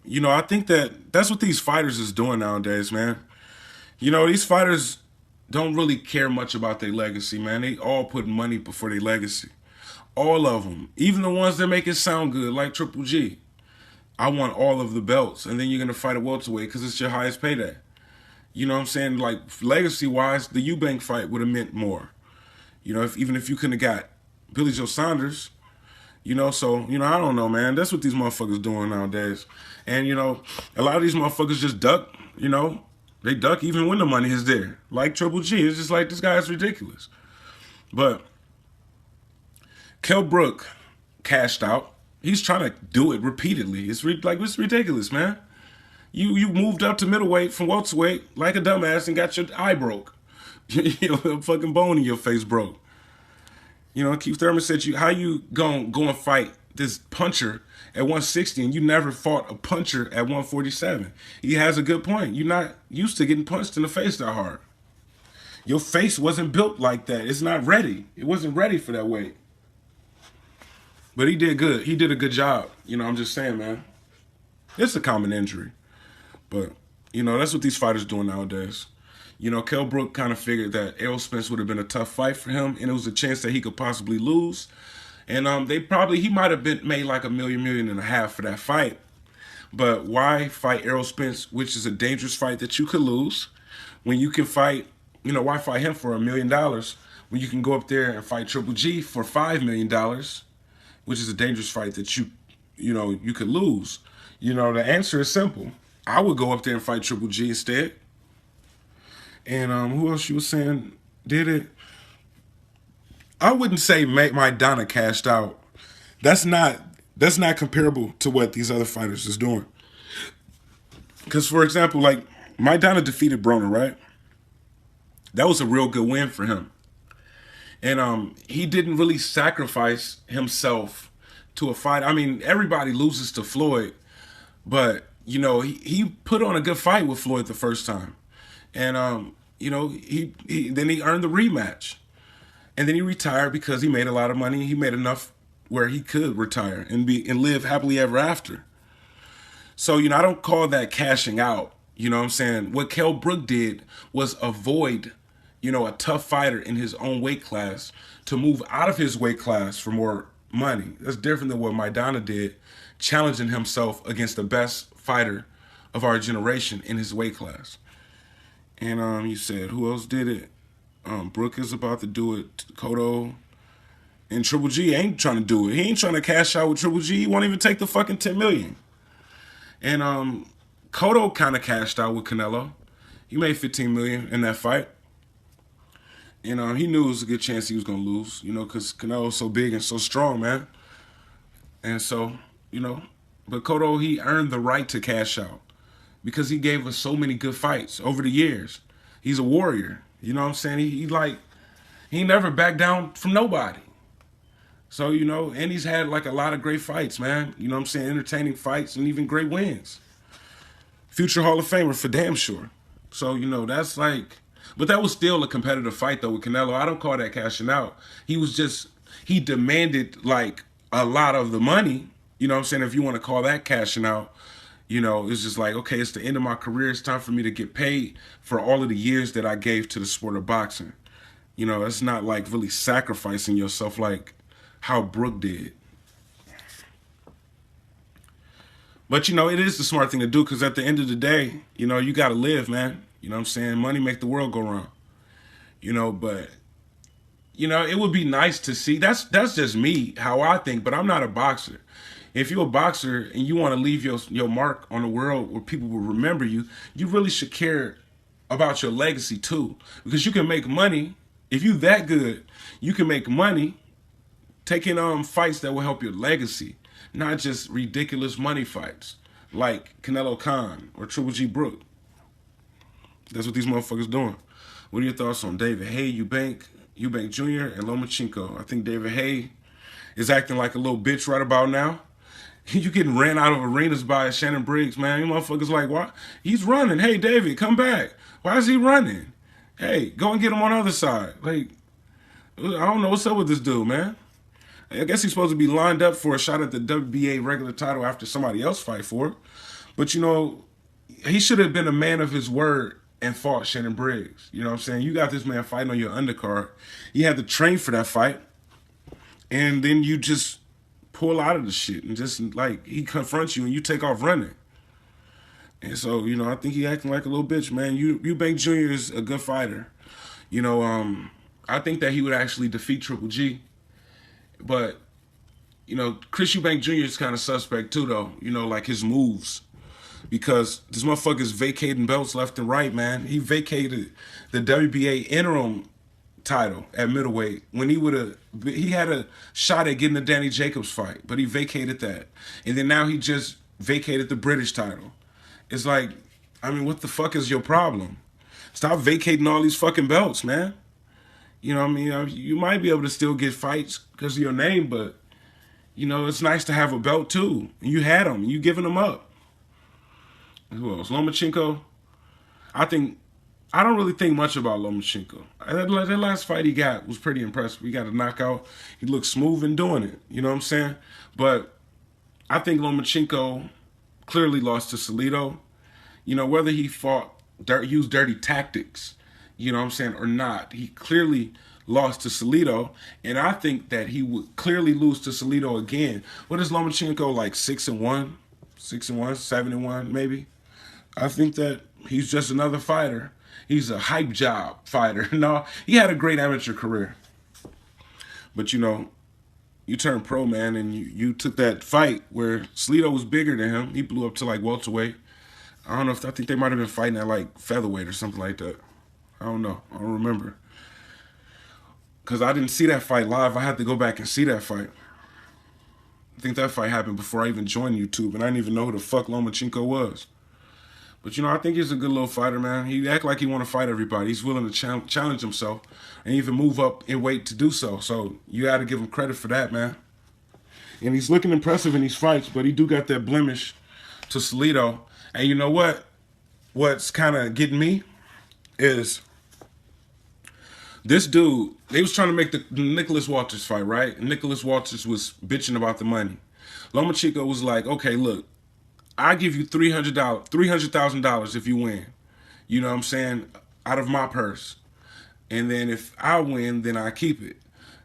you know, I think that's what these fighters is doing nowadays, man. You know, these fighters don't really care much about their legacy, man. They all put money before their legacy. All of them. Even the ones that make it sound good, like Triple G. I want all of the belts, and then you're going to fight a welterweight because it's your highest payday. You know what I'm saying? Like, legacy-wise, the Eubank fight would have meant more. You know, even if you couldn't have got Billy Joe Saunders, you know, so, you know, I don't know, man. That's what these motherfuckers doing nowadays. And, you know, a lot of these motherfuckers just duck, you know. They duck even when the money is there. Like Triple G. It's just like, this guy is ridiculous. But Kell Brook cashed out. He's trying to do it repeatedly. It's ridiculous, man. You moved up to middleweight from welterweight like a dumbass and got your eye broke. Your fucking bone in your face broke. You know, Keith Thurman said, how you gonna go and fight this puncher at 160 and you never fought a puncher at 147? He has a good point. You're not used to getting punched in the face that hard. Your face wasn't built like that. It's not ready. It wasn't ready for that weight. But he did good. He did a good job. You know, I'm just saying, man. It's a common injury. But, you know, that's what these fighters doing nowadays. You know, Kell Brook kind of figured that Errol Spence would have been a tough fight for him, and it was a chance that he could possibly lose. And he might have made like $1.5 million for that fight. But why fight Errol Spence, which is a dangerous fight that you could lose, when you can fight, you know, why fight him for $1 million when you can go up there and fight Triple G for $5 million, which is a dangerous fight that you could lose? You know, the answer is simple. I would go up there and fight Triple G instead. And who else you was saying did it? I wouldn't say Maidana cashed out. That's not comparable to what these other fighters is doing. Because, for example, like, Maidana defeated Broner, right? That was a real good win for him. And he didn't really sacrifice himself to a fight. I mean, everybody loses to Floyd, but you know, he put on a good fight with Floyd the first time, and you know, then he earned the rematch, and then he retired because he made a lot of money. He made enough where he could retire and live happily ever after. So, you know, I don't call that cashing out. You know what I'm saying? What Kell Brook did was avoid, you know, a tough fighter in his own weight class to move out of his weight class for more money. That's different than what Maidana did, challenging himself against the best fighter of our generation in his weight class. And you said, who else did it? Brook is about to do it. Cotto and Triple G ain't trying to do it. He ain't trying to cash out with Triple G. He won't even take the fucking $10 million. And Cotto kind of cashed out with Canelo. He made $15 million in that fight. And he knew it was a good chance he was going to lose, you know, because Canelo's so big and so strong, man. And so, you know, but Cotto, he earned the right to cash out because he gave us so many good fights over the years. He's a warrior, you know what I'm saying? He never backed down from nobody. So, you know, and he's had like a lot of great fights, man. You know what I'm saying? Entertaining fights and even great wins. Future Hall of Famer for damn sure. So, you know, that's like, but that was still a competitive fight though with Canelo. I don't call that cashing out. He demanded like a lot of the money. You know what I'm saying? If you want to call that cashing out, you know, it's just like, okay, it's the end of my career. It's time for me to get paid for all of the years that I gave to the sport of boxing. You know, it's not like really sacrificing yourself like how Brook did. But, you know, it is the smart thing to do because at the end of the day, you know, you got to live, man. You know what I'm saying? Money make the world go round. You know, but, you know, it would be nice to see. That's just me, how I think, but I'm not a boxer. If you're a boxer and you want to leave your mark on the world where people will remember you, you really should care about your legacy too. Because you can make money. If you that good, you can make money taking fights that will help your legacy, not just ridiculous money fights like Canelo Khan or Triple G Brook. That's what these motherfuckers doing. What are your thoughts on David Haye, Eubank Jr., and Lomachenko? I think David Haye is acting like a little bitch right about now. You getting ran out of arenas by Shannon Briggs, man. You motherfuckers like, why? He's running. Hey, David, come back. Why is he running? Hey, go and get him on the other side. Like, I don't know what's up with this dude, man. I guess he's supposed to be lined up for a shot at the WBA regular title after somebody else fight for it. But, you know, he should have been a man of his word and fought Shannon Briggs. You know what I'm saying? You got this man fighting on your undercard. He had to train for that fight. And then you just pull out of the shit and just, like, he confronts you and you take off running. And so, you know, I think he acting like a little bitch, man. Eubank Jr. is a good fighter. You know, I think that he would actually defeat Triple G. But, you know, Chris Eubank Jr. is kind of suspect too, though. You know, like his moves. Because this motherfucker's vacating belts left and right, man. He vacated the WBA interim title at middleweight when he had a shot at getting the Danny Jacobs fight, but he vacated that. And then now he just vacated the British title. It's like, I mean, what the fuck is your problem? Stop vacating all these fucking belts, man. You know what I mean? You might be able to still get fights because of your name, but, you know, it's nice to have a belt too. And you had them. You giving them up. Who else? Lomachenko. I don't really think much about Lomachenko. That last fight he got was pretty impressive. He got a knockout. He looked smooth in doing it. You know what I'm saying? But I think Lomachenko clearly lost to Salido. You know, whether he used dirty tactics, you know what I'm saying, or not, he clearly lost to Salido. And I think that he would clearly lose to Salido again. What is Lomachenko, like 6-1? 6-1, 7-1, maybe? I think that he's just another fighter. He's a hype job fighter. No, he had a great amateur career. But, you know, you turned pro, man, and you took that fight where Salido was bigger than him. He blew up to, like, welterweight. I think they might have been fighting at, like, featherweight or something like that. I don't know. I don't remember. Because I didn't see that fight live. I had to go back and see that fight. I think that fight happened before I even joined YouTube, and I didn't even know who the fuck Lomachenko was. But, you know, I think he's a good little fighter, man. He act like he want to fight everybody. He's willing to challenge himself and even move up in weight to do so. So you got to give him credit for that, man. And he's looking impressive in these fights, but he do got that blemish to Salido. And you know what? What's kind of getting me is this dude, they was trying to make the Nicholas Walters fight, right? And Nicholas Walters was bitching about the money. Lomachenko was like, okay, look, I give you $300,000 if you win. You know what I'm saying? Out of my purse. And then if I win, then I keep it.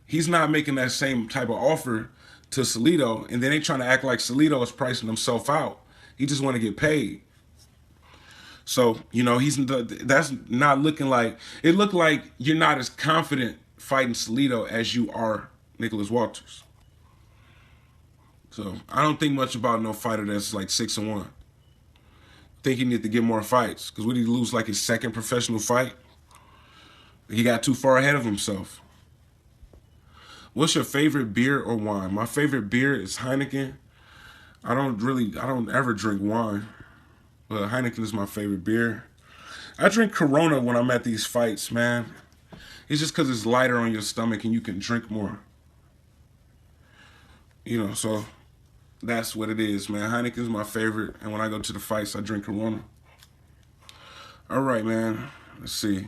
He's not making that same type of offer to Salido, and then they trying to act like Salido is pricing himself out. He just want to get paid. So, you know, that's not looking like, it looked like you're not as confident fighting Salido as you are Nicholas Walters. So, I don't think much about no fighter that's like 6-1. I think he need to get more fights, because would he lose like his second professional fight? He got too far ahead of himself. What's your favorite beer or wine? My favorite beer is Heineken. I don't ever drink wine. But Heineken is my favorite beer. I drink Corona when I'm at these fights, man. It's just because it's lighter on your stomach and you can drink more. You know, so that's what it is, man. Heineken is my favorite. And when I go to the fights, I drink Corona. All right, man. Let's see.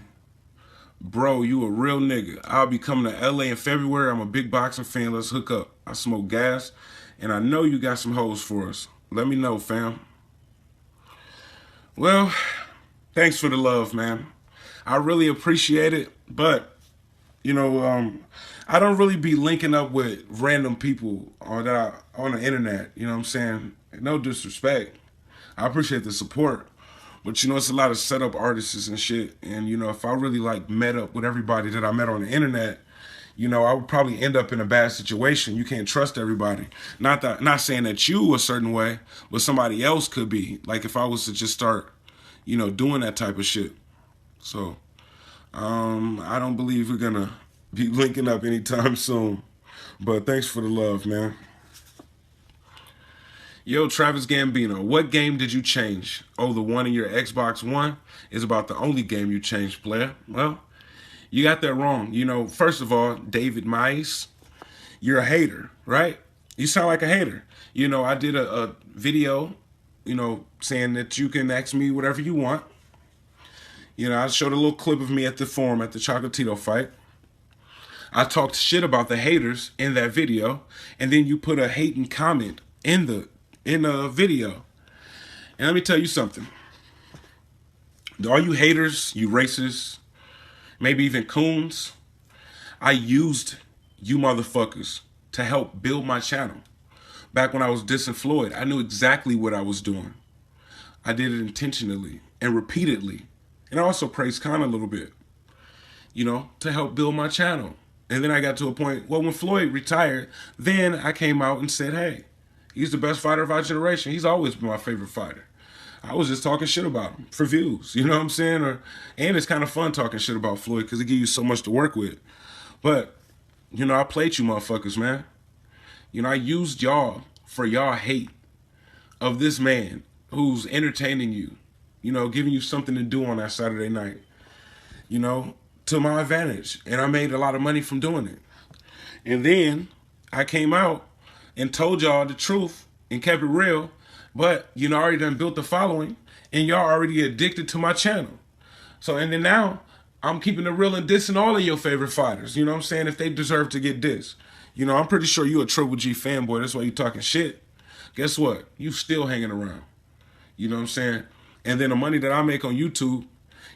Bro, you a real nigga. I'll be coming to LA in February. I'm a big boxing fan. Let's hook up. I smoke gas. And I know you got some hoes for us. Let me know, fam. Well, thanks for the love, man. I really appreciate it. But, you know, I don't really be linking up with random people on the internet. You know what I'm saying? No disrespect. I appreciate the support. But, you know, it's a lot of setup artists and shit. And, you know, if I really, like, met up with everybody that I met on the internet, you know, I would probably end up in a bad situation. You can't trust everybody. Not saying that you a certain way, but somebody else could be. Like if I was to just start, you know, doing that type of shit. So, I don't believe we're gonna be linking up anytime soon. But thanks for the love, man. Yo, Travis Gambino, what game did you change? Oh, the one in your Xbox One is about the only game you changed, player. Well, you got that wrong. You know, first of all, David Mice, you're a hater, right? You sound like a hater. You know, I did a video, you know, saying that you can ask me whatever you want. You know, I showed a little clip of me at the forum at the Chocolatito fight. I talked shit about the haters in that video, and then you put a hating comment in the video. And let me tell you something. All you haters, you racists, maybe even coons, I used you motherfuckers to help build my channel. Back when I was dissing Floyd, I knew exactly what I was doing. I did it intentionally and repeatedly. And I also praised Khan a little bit, you know, to help build my channel. And then I got to a point, well, when Floyd retired, then I came out and said, hey, he's the best fighter of our generation. He's always been my favorite fighter. I was just talking shit about him for views, you know what I'm saying? And it's kind of fun talking shit about Floyd because it gives you so much to work with. But, you know, I played you motherfuckers, man. You know, I used y'all for y'all hate of this man who's entertaining you, you know, giving you something to do on that Saturday night, you know, to my advantage. And I made a lot of money from doing it. And then I came out and told y'all the truth and kept it real. But, you know, I already done built the following, and y'all already addicted to my channel. So, and then now, I'm keeping it real and dissing all of your favorite fighters. You know what I'm saying? If they deserve to get dissed. You know, I'm pretty sure you a Triple G fanboy. That's why you talking shit. Guess what? You still hanging around. You know what I'm saying? And then the money that I make on YouTube,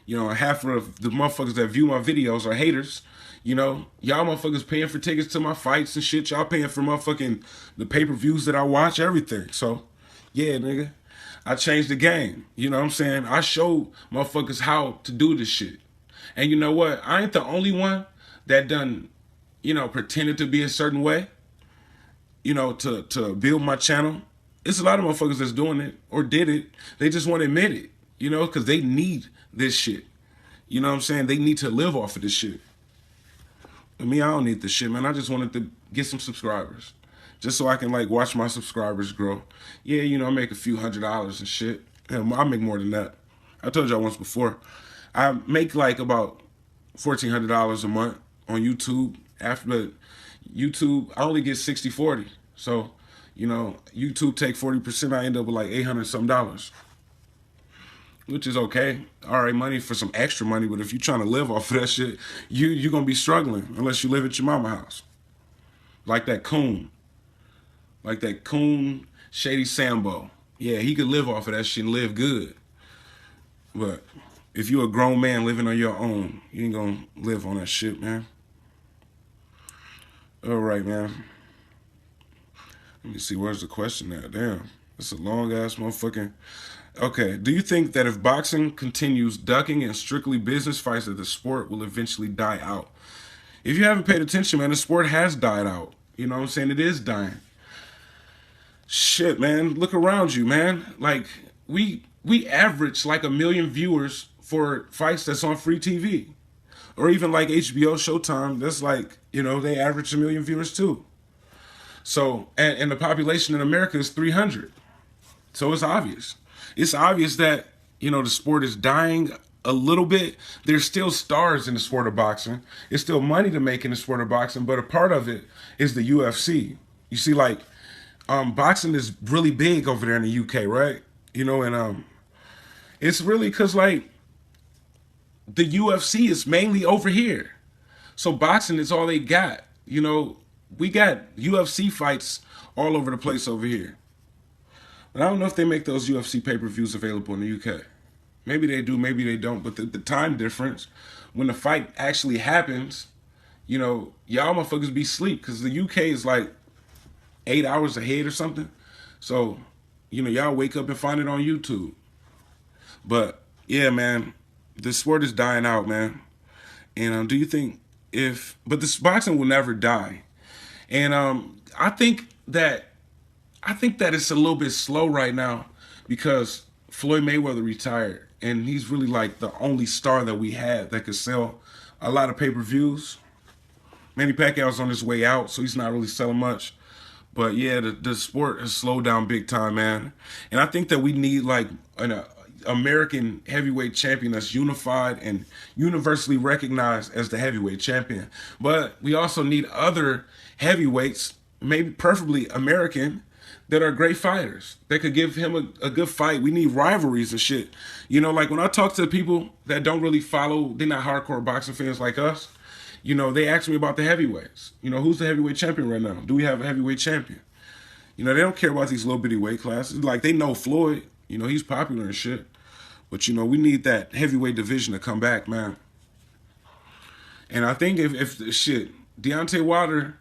you know, half of the motherfuckers that view my videos are haters. You know, y'all motherfuckers paying for tickets to my fights and shit. Y'all paying for motherfucking the pay-per-views that I watch, everything. So, yeah, nigga, I changed the game. You know what I'm saying? I showed motherfuckers how to do this shit. And you know what? I ain't the only one that done, you know, pretended to be a certain way, you know, to build my channel. It's a lot of motherfuckers that's doing it or did it. They just want to admit it, you know, because they need this shit. You know what I'm saying? They need to live off of this shit. But me, I don't need this shit, man. I just wanted to get some subscribers. Just so I can, like, watch my subscribers grow. Yeah, you know, I make a few $100s and shit. Hell, I make more than that. I told y'all once before. I make, like, about $1,400 a month on YouTube. After YouTube, I only get 60-40. So, You know, YouTube take 40%, I end up with like $800 some, which is okay. All right, money for some extra money, but if you're trying to live off of that shit, you're gonna be struggling unless you live at your mama house. Like that coon. Shady Sambo. Yeah, he could live off of that shit and live good. But if you're a grown man living on your own, you ain't gonna live on that shit, man. All right, man. Let me see, where's the question at? Damn, that's a long-ass motherfucking... Okay, do you think that if boxing continues ducking and strictly business fights, that the sport will eventually die out? If you haven't paid attention, man, the sport has died out. You know what I'm saying? It is dying. Shit, man, look around you, man. Like, we average like 1 million viewers for fights that's on free TV. Or even like HBO, Showtime, that's like, you know, they average 1 million viewers too. So, and the population in America is 300. So it's obvious. It's obvious that, you know, the sport is dying a little bit. There's still stars in the sport of boxing. It's still money to make in the sport of boxing, but a part of it is the UFC. You see, like, boxing is really big over there in the UK, right? You know, and it's really because, like, the UFC is mainly over here. So boxing is all they got. You know, we got UFC fights all over the place over here. But I don't know if they make those UFC pay-per-views available in the UK. Maybe they do, maybe they don't. But the time difference, when the fight actually happens, you know, y'all motherfuckers be asleep because the UK is like 8 hours ahead or something. So, you know, y'all wake up and find it on YouTube. But, yeah, man, the sport is dying out, man. And do you think but this boxing will never die. And I think that it's a little bit slow right now because Floyd Mayweather retired, and he's really like the only star that we had that could sell a lot of pay-per-views. Manny Pacquiao's on his way out, so he's not really selling much. But yeah, the sport has slowed down big time, man. And I think that we need like an American heavyweight champion that's unified and universally recognized as the heavyweight champion. But we also need other heavyweights, maybe preferably American, that are great fighters that could give him a good fight. We need rivalries and shit. You know, like when I talk to people that don't really follow, they're not hardcore boxing fans like us, you know, they ask me about the heavyweights. You know, who's the heavyweight champion right now? Do we have a heavyweight champion? You know, they don't care about these little bitty weight classes. Like, they know Floyd, you know, he's popular and shit. But, you know, we need that heavyweight division to come back, man. And I think if Deontay Wilder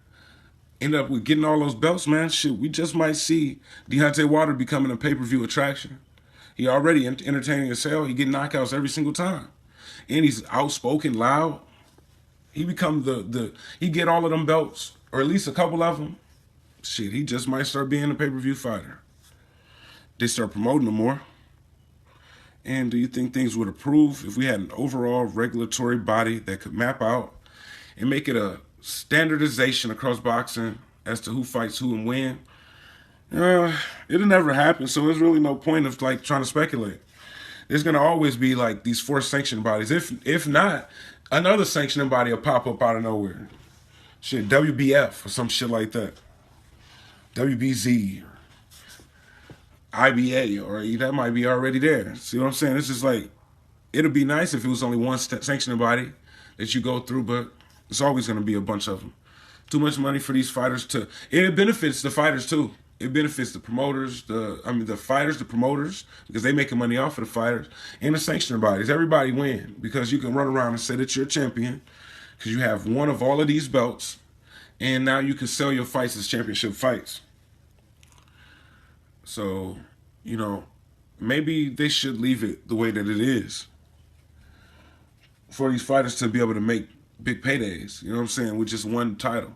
end up with getting all those belts, man, shit, we just might see Deontay Wilder becoming a pay-per-view attraction. He already entertaining as hell. He getting knockouts every single time. And he's outspoken, loud. He become he get all of them belts, or at least a couple of them. Shit, he just might start being a pay-per-view fighter. They start promoting him more. And do you think things would improve if we had an overall regulatory body that could map out and make it a standardization across boxing as to who fights who and when? It'll never happen, so there's really no point of like trying to speculate. There's gonna always be like these forced sanctioning bodies. If not, another sanctioning body will pop up out of nowhere. Shit, WBF or some shit like that. WBZ or IBA, or that might be already there. See what I'm saying? It's just like, it'd be nice if it was only one sanctioning body that you go through, but it's always going to be a bunch of them. Too much money for these fighters to... It benefits the fighters too. It benefits the promoters, the fighters, the promoters, because they making money off of the fighters, and the sanctioning bodies. Everybody win because you can run around and say that you're a champion because you have one of all of these belts, and now you can sell your fights as championship fights. So, you know, maybe they should leave it the way that it is for these fighters to be able to make big paydays, you know what I'm saying, with just one title.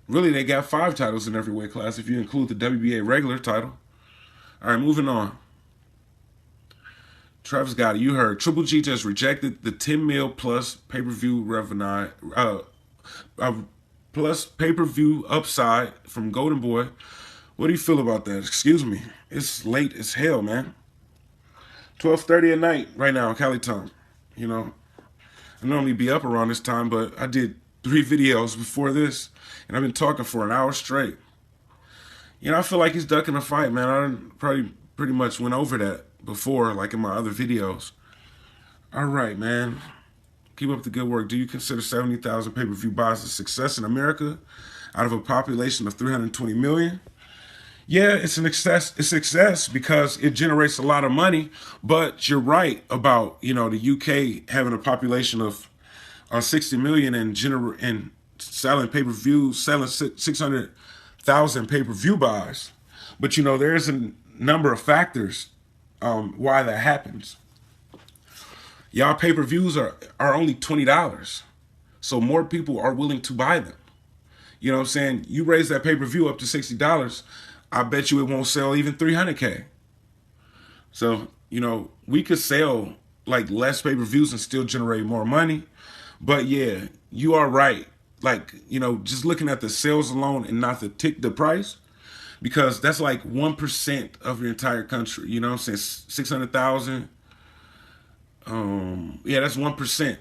Really, they got 5 titles in every weight class if you include the WBA regular title. All right, moving on. Travis Gotti, you heard Triple G just rejected the 10 mil plus pay-per-view revenue, plus pay-per-view upside from Golden Boy. What do you feel about that? Excuse me. It's late as hell, man. 12:30 at night right now in Cali time. You know, I normally be up around this time, but I did 3 videos before this, and I've been talking for an hour straight. I feel like he's ducking a fight, man. I probably pretty much went over that before, like in my other videos. All right, man. Keep up the good work. Do you consider 70,000 pay-per-view buys a success in America out of a population of 320 million? Yeah, it's an success because it generates a lot of money. But you're right about, the UK having a population of 60 million and selling pay-per-views, selling 600,000 pay-per-view buys. But, there's a number of factors why that happens. Y'all pay-per-views are only $20. So more people are willing to buy them. You know what I'm saying? You raise that pay-per-view up to $60, I bet you it won't sell even 300K. So, we could sell like less pay-per-views and still generate more money. But yeah, you are right. Like, just looking at the sales alone and not the price, because that's like 1% of your entire country. You know what I'm saying? 600,000. Yeah, that's 1%.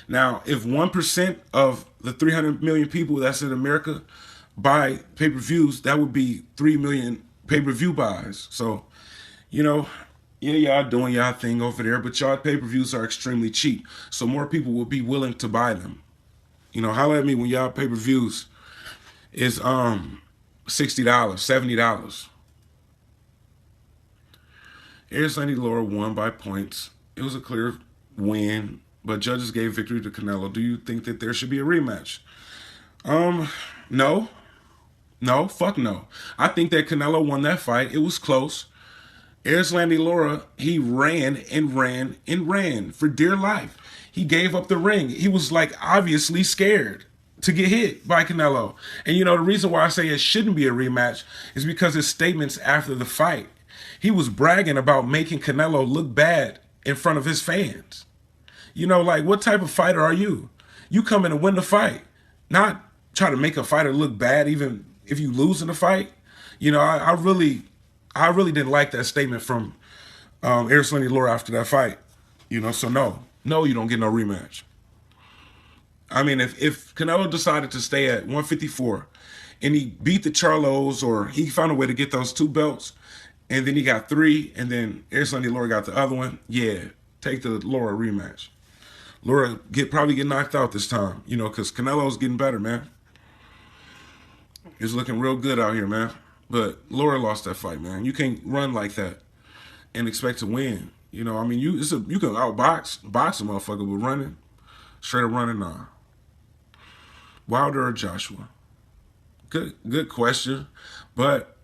Now, if 1% of the 300 million people that's in America buy pay-per-views, that would be 3 million pay-per-view buys. So, yeah, y'all doing y'all thing over there, but y'all pay-per-views are extremely cheap. So more people will be willing to buy them. Holler at me when y'all pay-per-views is $60, $70. Here's Lady Laura won by points. It was a clear win, but judges gave victory to Canelo. Do you think that there should be a rematch? No. No, fuck no. I think that Canelo won that fight. It was close. Erislandy Laura, he ran and ran and ran for dear life. He gave up the ring. He was like obviously scared to get hit by Canelo. And the reason why I say it shouldn't be a rematch is because his statements after the fight. He was bragging about making Canelo look bad in front of his fans. Like, what type of fighter are you? You come in and win the fight, not try to make a fighter look bad even if you lose in the fight. I really didn't like that statement from Erislandy Laura after that fight. So no, you don't get no rematch. I mean, if Canelo decided to stay at 154 and he beat the Charlos, or he found a way to get those 2 belts, and then he got 3, and then Erislandy Laura got the other one, yeah, take the Laura rematch. Laura probably get knocked out this time, because Canelo's getting better, man. He's looking real good out here, man. But Laura lost that fight, man. You can't run like that and expect to win. You can box a motherfucker, but running, straight up running, nah. Wilder or Joshua? Good question, but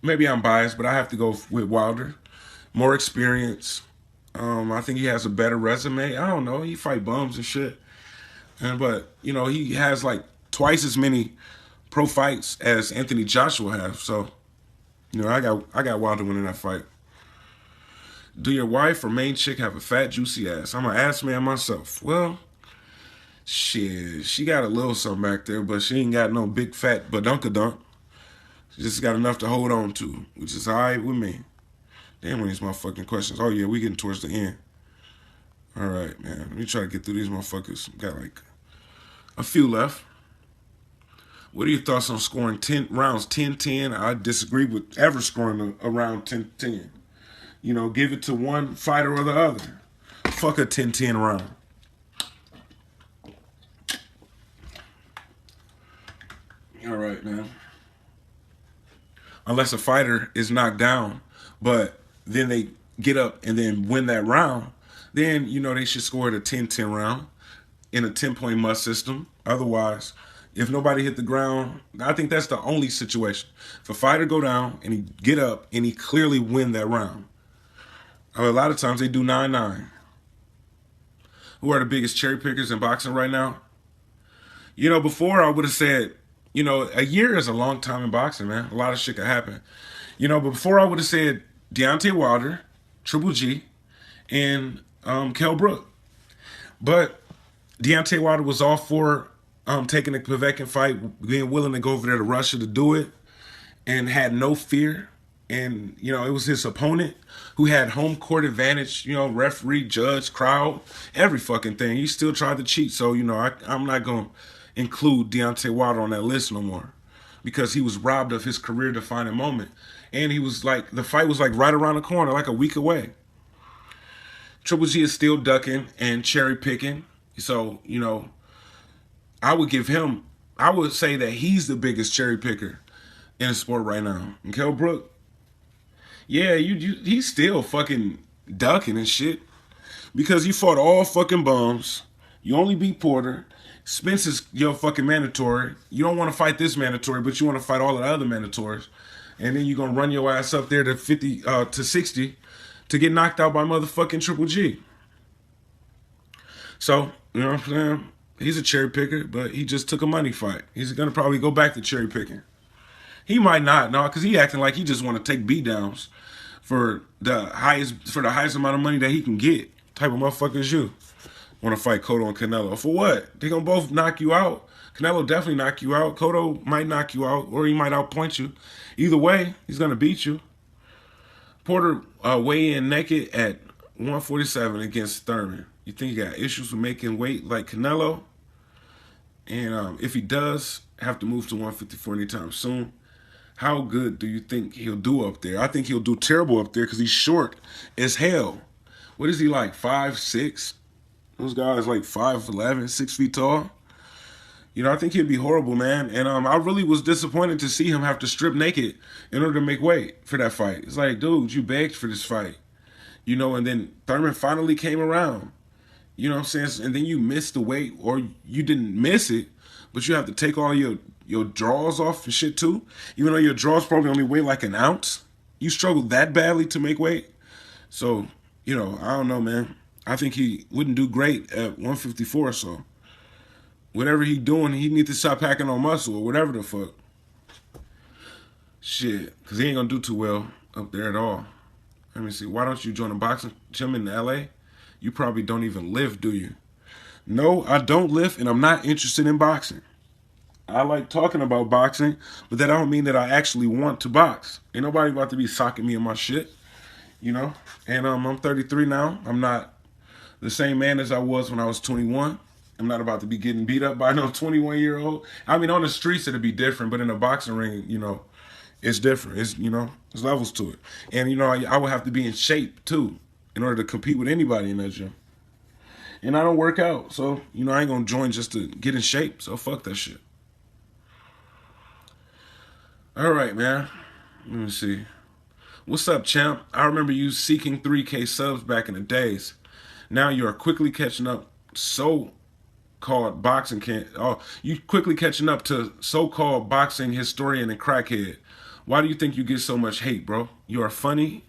maybe I'm biased, but I have to go with Wilder. More experience. I think he has a better resume. I don't know. He fight bums and shit. But he has like twice as many pro fights as Anthony Joshua has. So, I got Wilder winning that fight. Do your wife or main chick have a fat, juicy ass? I'm an ass man myself. Well, shit, she got a little something back there, but she ain't got no big fat badunkadunk. She just got enough to hold on to, which is all right with me. Damn, these motherfucking questions. Oh, yeah, we getting towards the end. All right, man. Let me try to get through these motherfuckers. Got like a few left. What are your thoughts on scoring 10 rounds 10-10? I disagree with ever scoring a round 10-10. Give it to one fighter or the other. Fuck a 10-10 round. All right, man. Unless a fighter is knocked down, but then they get up and then win that round, then, they should score it a 10-10 round in a 10-point must system. Otherwise, if nobody hit the ground, I think that's the only situation. If a fighter go down and he get up and he clearly win that round. A lot of times they do 9-9. Who are the biggest cherry pickers in boxing right now? Before I would have said, a year is a long time in boxing, man. A lot of shit could happen. But before I would have said Deontay Wilder, Triple G, and Kell Brook. But Deontay Wilder was all for taking the Povetkin fight, being willing to go over there to Russia to do it, and had no fear. And, it was his opponent who had home court advantage, referee, judge, crowd, every fucking thing. He still tried to cheat. So, I'm not going to include Deontay Wilder on that list no more. because he was robbed of his career defining moment. And he was like, the fight was like right around the corner, like a week away. Triple G is still ducking and cherry picking. So, you know, I would say that he's the biggest cherry picker in the sport right now. And Kell Brook, yeah, he's still fucking ducking and shit. Because you fought all fucking bums. You only beat Porter. Spence is your fucking mandatory. You don't want to fight this mandatory, but you want to fight all of the other mandatories. And then you're going to run your ass up there to 50 to 60 to get knocked out by motherfucking Triple G. So, you know what I'm saying? He's a cherry picker, but he just took a money fight. He's going to probably go back to cherry picking. He might not, no, because he acting like he just want to take beatdowns for the highest amount of money that he can get. Type of motherfucker is you. Want to fight Cotto and Canelo. For what? They going to both knock you out. Canelo definitely knock you out. Cotto might knock you out, or he might outpoint you. Either way, he's going to beat you. Porter weigh in naked at 147 against Thurman. You think he got issues with making weight like Canelo? And if he does have to move to 154 anytime soon, how good do you think he'll do up there? I think he'll do terrible up there because he's short as hell. What is he like, 5'6"? Those guys like 5'11", 6 feet tall. You know, I think he'd be horrible, man. And I really was disappointed to see him have to strip naked in order to make weight for that fight. It's like, dude, you begged for this fight. You know, and then Thurman finally came around. You know what I'm saying? And then you missed the weight, or you didn't miss it, but you have to take all your draws off and shit too. Even though your draws probably only weigh like an ounce. You struggled that badly to make weight. So, you know, I don't know, man. I think he wouldn't do great at 154, so whatever he doing, he needs to stop packing on muscle or whatever the fuck. Shit, because he ain't going to do too well up there at all. Let me see. Why don't you join a boxing gym in L.A.? You probably don't even lift, do you? No, I don't lift, and I'm not interested in boxing. I like talking about boxing, but that don't mean that I actually want to box. Ain't nobody about to be socking me in my shit, you know? And I'm 33 now. I'm not the same man as I was when I was 21. I'm not about to be getting beat up by no 21-year-old. I mean, on the streets it'd be different, but in a boxing ring, you know, it's different. It's, you know, there's levels to it. And, you know, I would have to be in shape, too, in order to compete with anybody in that gym. And I don't work out, so, you know, I ain't gonna join just to get in shape, so fuck that shit. All right, man. Let me see. What's up, champ? I remember you seeking 3K subs back in the days. Now you are quickly catching up so-called boxing you quickly catching up to so-called boxing historian and crackhead. Why do you think you get so much hate, bro? You are a funny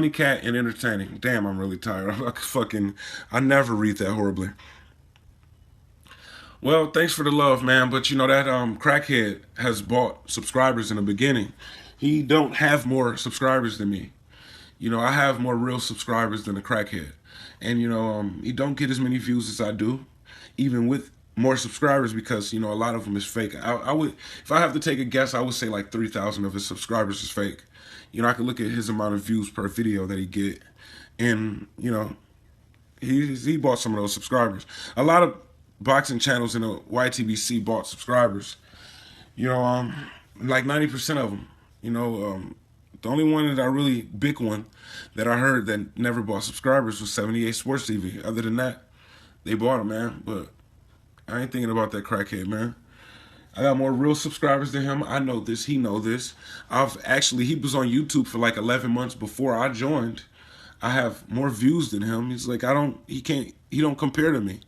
cat and entertaining. Damn, I'm really tired. I never read that horribly. Well, thanks for the love, man. But you know that crackhead has bought subscribers in the beginning. He don't have more subscribers than me. You know, I have more real subscribers than a crackhead. And, you know, he don't get as many views as I do, even with more subscribers, because, you know, a lot of them is fake. I would, if I have to take a guess, I would say like 3,000 of his subscribers is fake. You know, I could look at his amount of views per video that he get, and, you know, he bought some of those subscribers. A lot of boxing channels in the ytbc bought subscribers. You know, like 90% of them. You know, the only one that big one that I heard that never bought subscribers was 78 Sports TV. Other than that, they bought them, man. But I ain't thinking about that crackhead, man. I got more real subscribers than him. I know this. He know this. He was on YouTube for like 11 months before I joined. I have more views than him. He's like, he don't compare to me.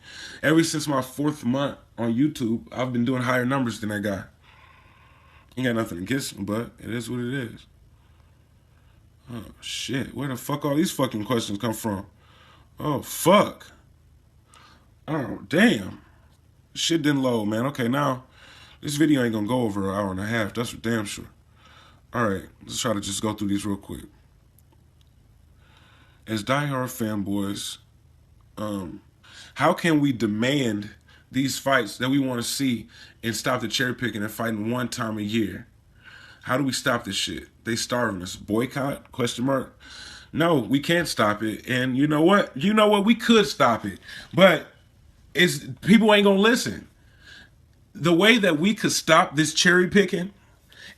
Ever since my 4th month on YouTube, I've been doing higher numbers than that guy. Ain't got nothing against him, but it is what it is. Oh, shit. Where the fuck all these fucking questions come from? Oh, fuck. Oh, damn. Shit didn't load, man. Okay, now, this video ain't gonna go over an hour and a half. That's for damn sure. All right, let's try to just go through these real quick. As diehard fanboys, how can we demand these fights that we want to see and stop the cherry picking and fighting one time a year? How do we stop this shit? They starving us. Boycott? Question mark. No, we can't stop it. And you know what? We could stop it. But people ain't gonna listen. the way that we could stop this cherry picking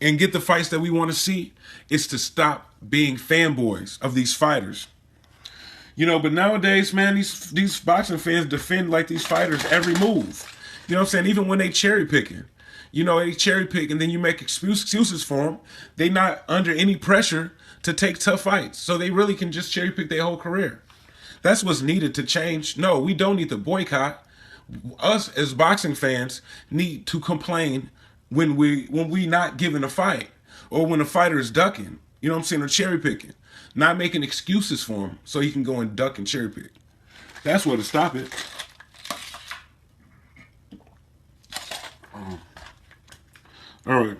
and get the fights that we want to see is to stop being fanboys of these fighters. You know, but nowadays, man, these boxing fans defend like these fighters every move. You know what I'm saying? Even when they cherry picking. You know, they cherry pick and then you make excuses for them. They not under any pressure to take tough fights. So they really can just cherry pick their whole career. That's what's needed to change. No, we don't need to boycott. Us as boxing fans need to complain when we not giving a fight or when a fighter is ducking. You know what I'm saying? Or cherry picking. Not making excuses for him so he can go and duck and cherry pick. That's where to stop it. All right.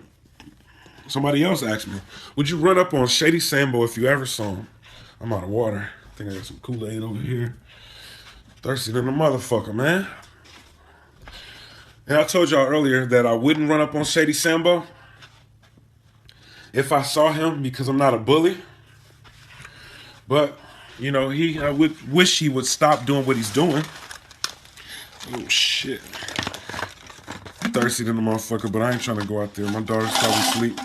Somebody else asked me, would you run up on Shady Sambo if you ever saw him? I'm out of water. I think I got some Kool-Aid over here. Thirsty than a motherfucker, man. And I told y'all earlier that I wouldn't run up on Shady Sambo if I saw him because I'm not a bully. But, you know, I would wish he would stop doing what he's doing. Oh, shit. I'm thirsty than a motherfucker, but I ain't trying to go out there. My daughter's probably asleep.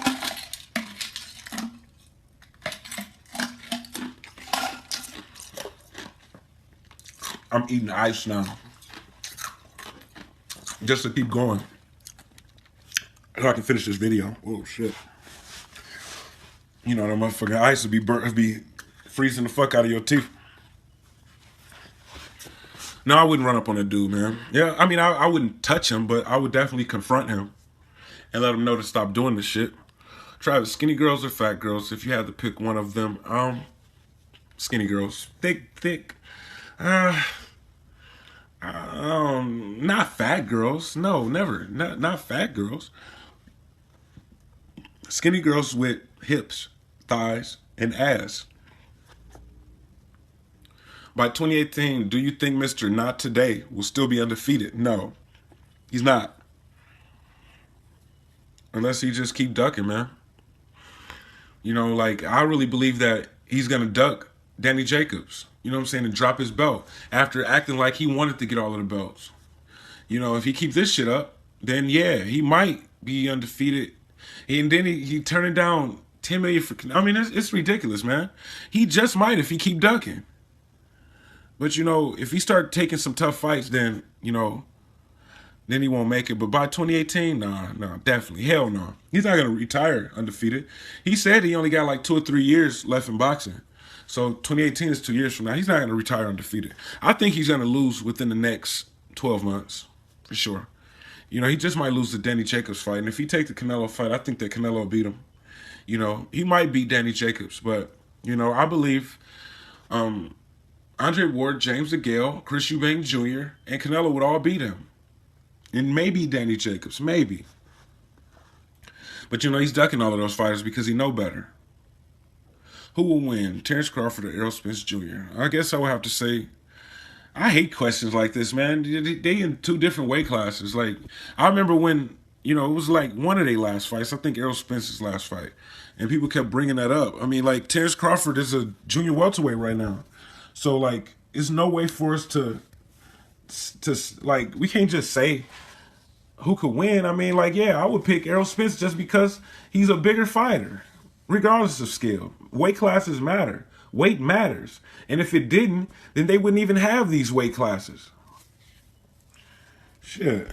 I'm eating ice now. Just to keep going. So I can finish this video. Oh, shit. You know, that motherfucking ice would be freezing the fuck out of your teeth. No, I wouldn't run up on that dude, man. Yeah, I mean, I wouldn't touch him, but I would definitely confront him and let him know to stop doing this shit. Travis, skinny girls or fat girls? If you had to pick one of them, skinny girls. Thick. Not fat girls. No, never. Not fat girls. Skinny girls with hips, thighs, and ass. By 2018, do you think Mr. Not Today will still be undefeated? No, he's not. Unless he just keep ducking, man. You know, like, I really believe that he's going to duck Danny Jacobs, you know what I'm saying, and drop his belt after acting like he wanted to get all of the belts. You know, if he keeps this shit up, then yeah, he might be undefeated. And then he turning down $10 million for, I mean, it's ridiculous, man. He just might if he keep ducking. But, you know, if he start taking some tough fights, then, you know, then he won't make it. But by 2018, nah, definitely. Hell no. He's not going to retire undefeated. He said he only got like 2 or 3 years left in boxing. So 2018 is 2 years from now. He's not going to retire undefeated. I think he's going to lose within the next 12 months, for sure. You know, he just might lose the Danny Jacobs fight. And if he take the Canelo fight, I think that Canelo will beat him. You know, he might beat Danny Jacobs. But, you know, I believe Andre Ward, James DeGale, Chris Eubank Jr., and Canelo would all beat him. And maybe Danny Jacobs, maybe. But, you know, he's ducking all of those fighters because he know better. Who will win, Terrence Crawford or Errol Spence Jr.? I guess I would have to say, I hate questions like this, man. They in 2 different weight classes. Like, I remember when, you know, it was like one of their last fights. I think Errol Spence's last fight. And people kept bringing that up. I mean, like, Terrence Crawford is a junior welterweight right now. So, like, there's no way for us to like, we can't just say who could win. I mean, like, yeah, I would pick Errol Spence just because he's a bigger fighter, regardless of skill. Weight classes matter. Weight matters. And if it didn't, then they wouldn't even have these weight classes. Shit.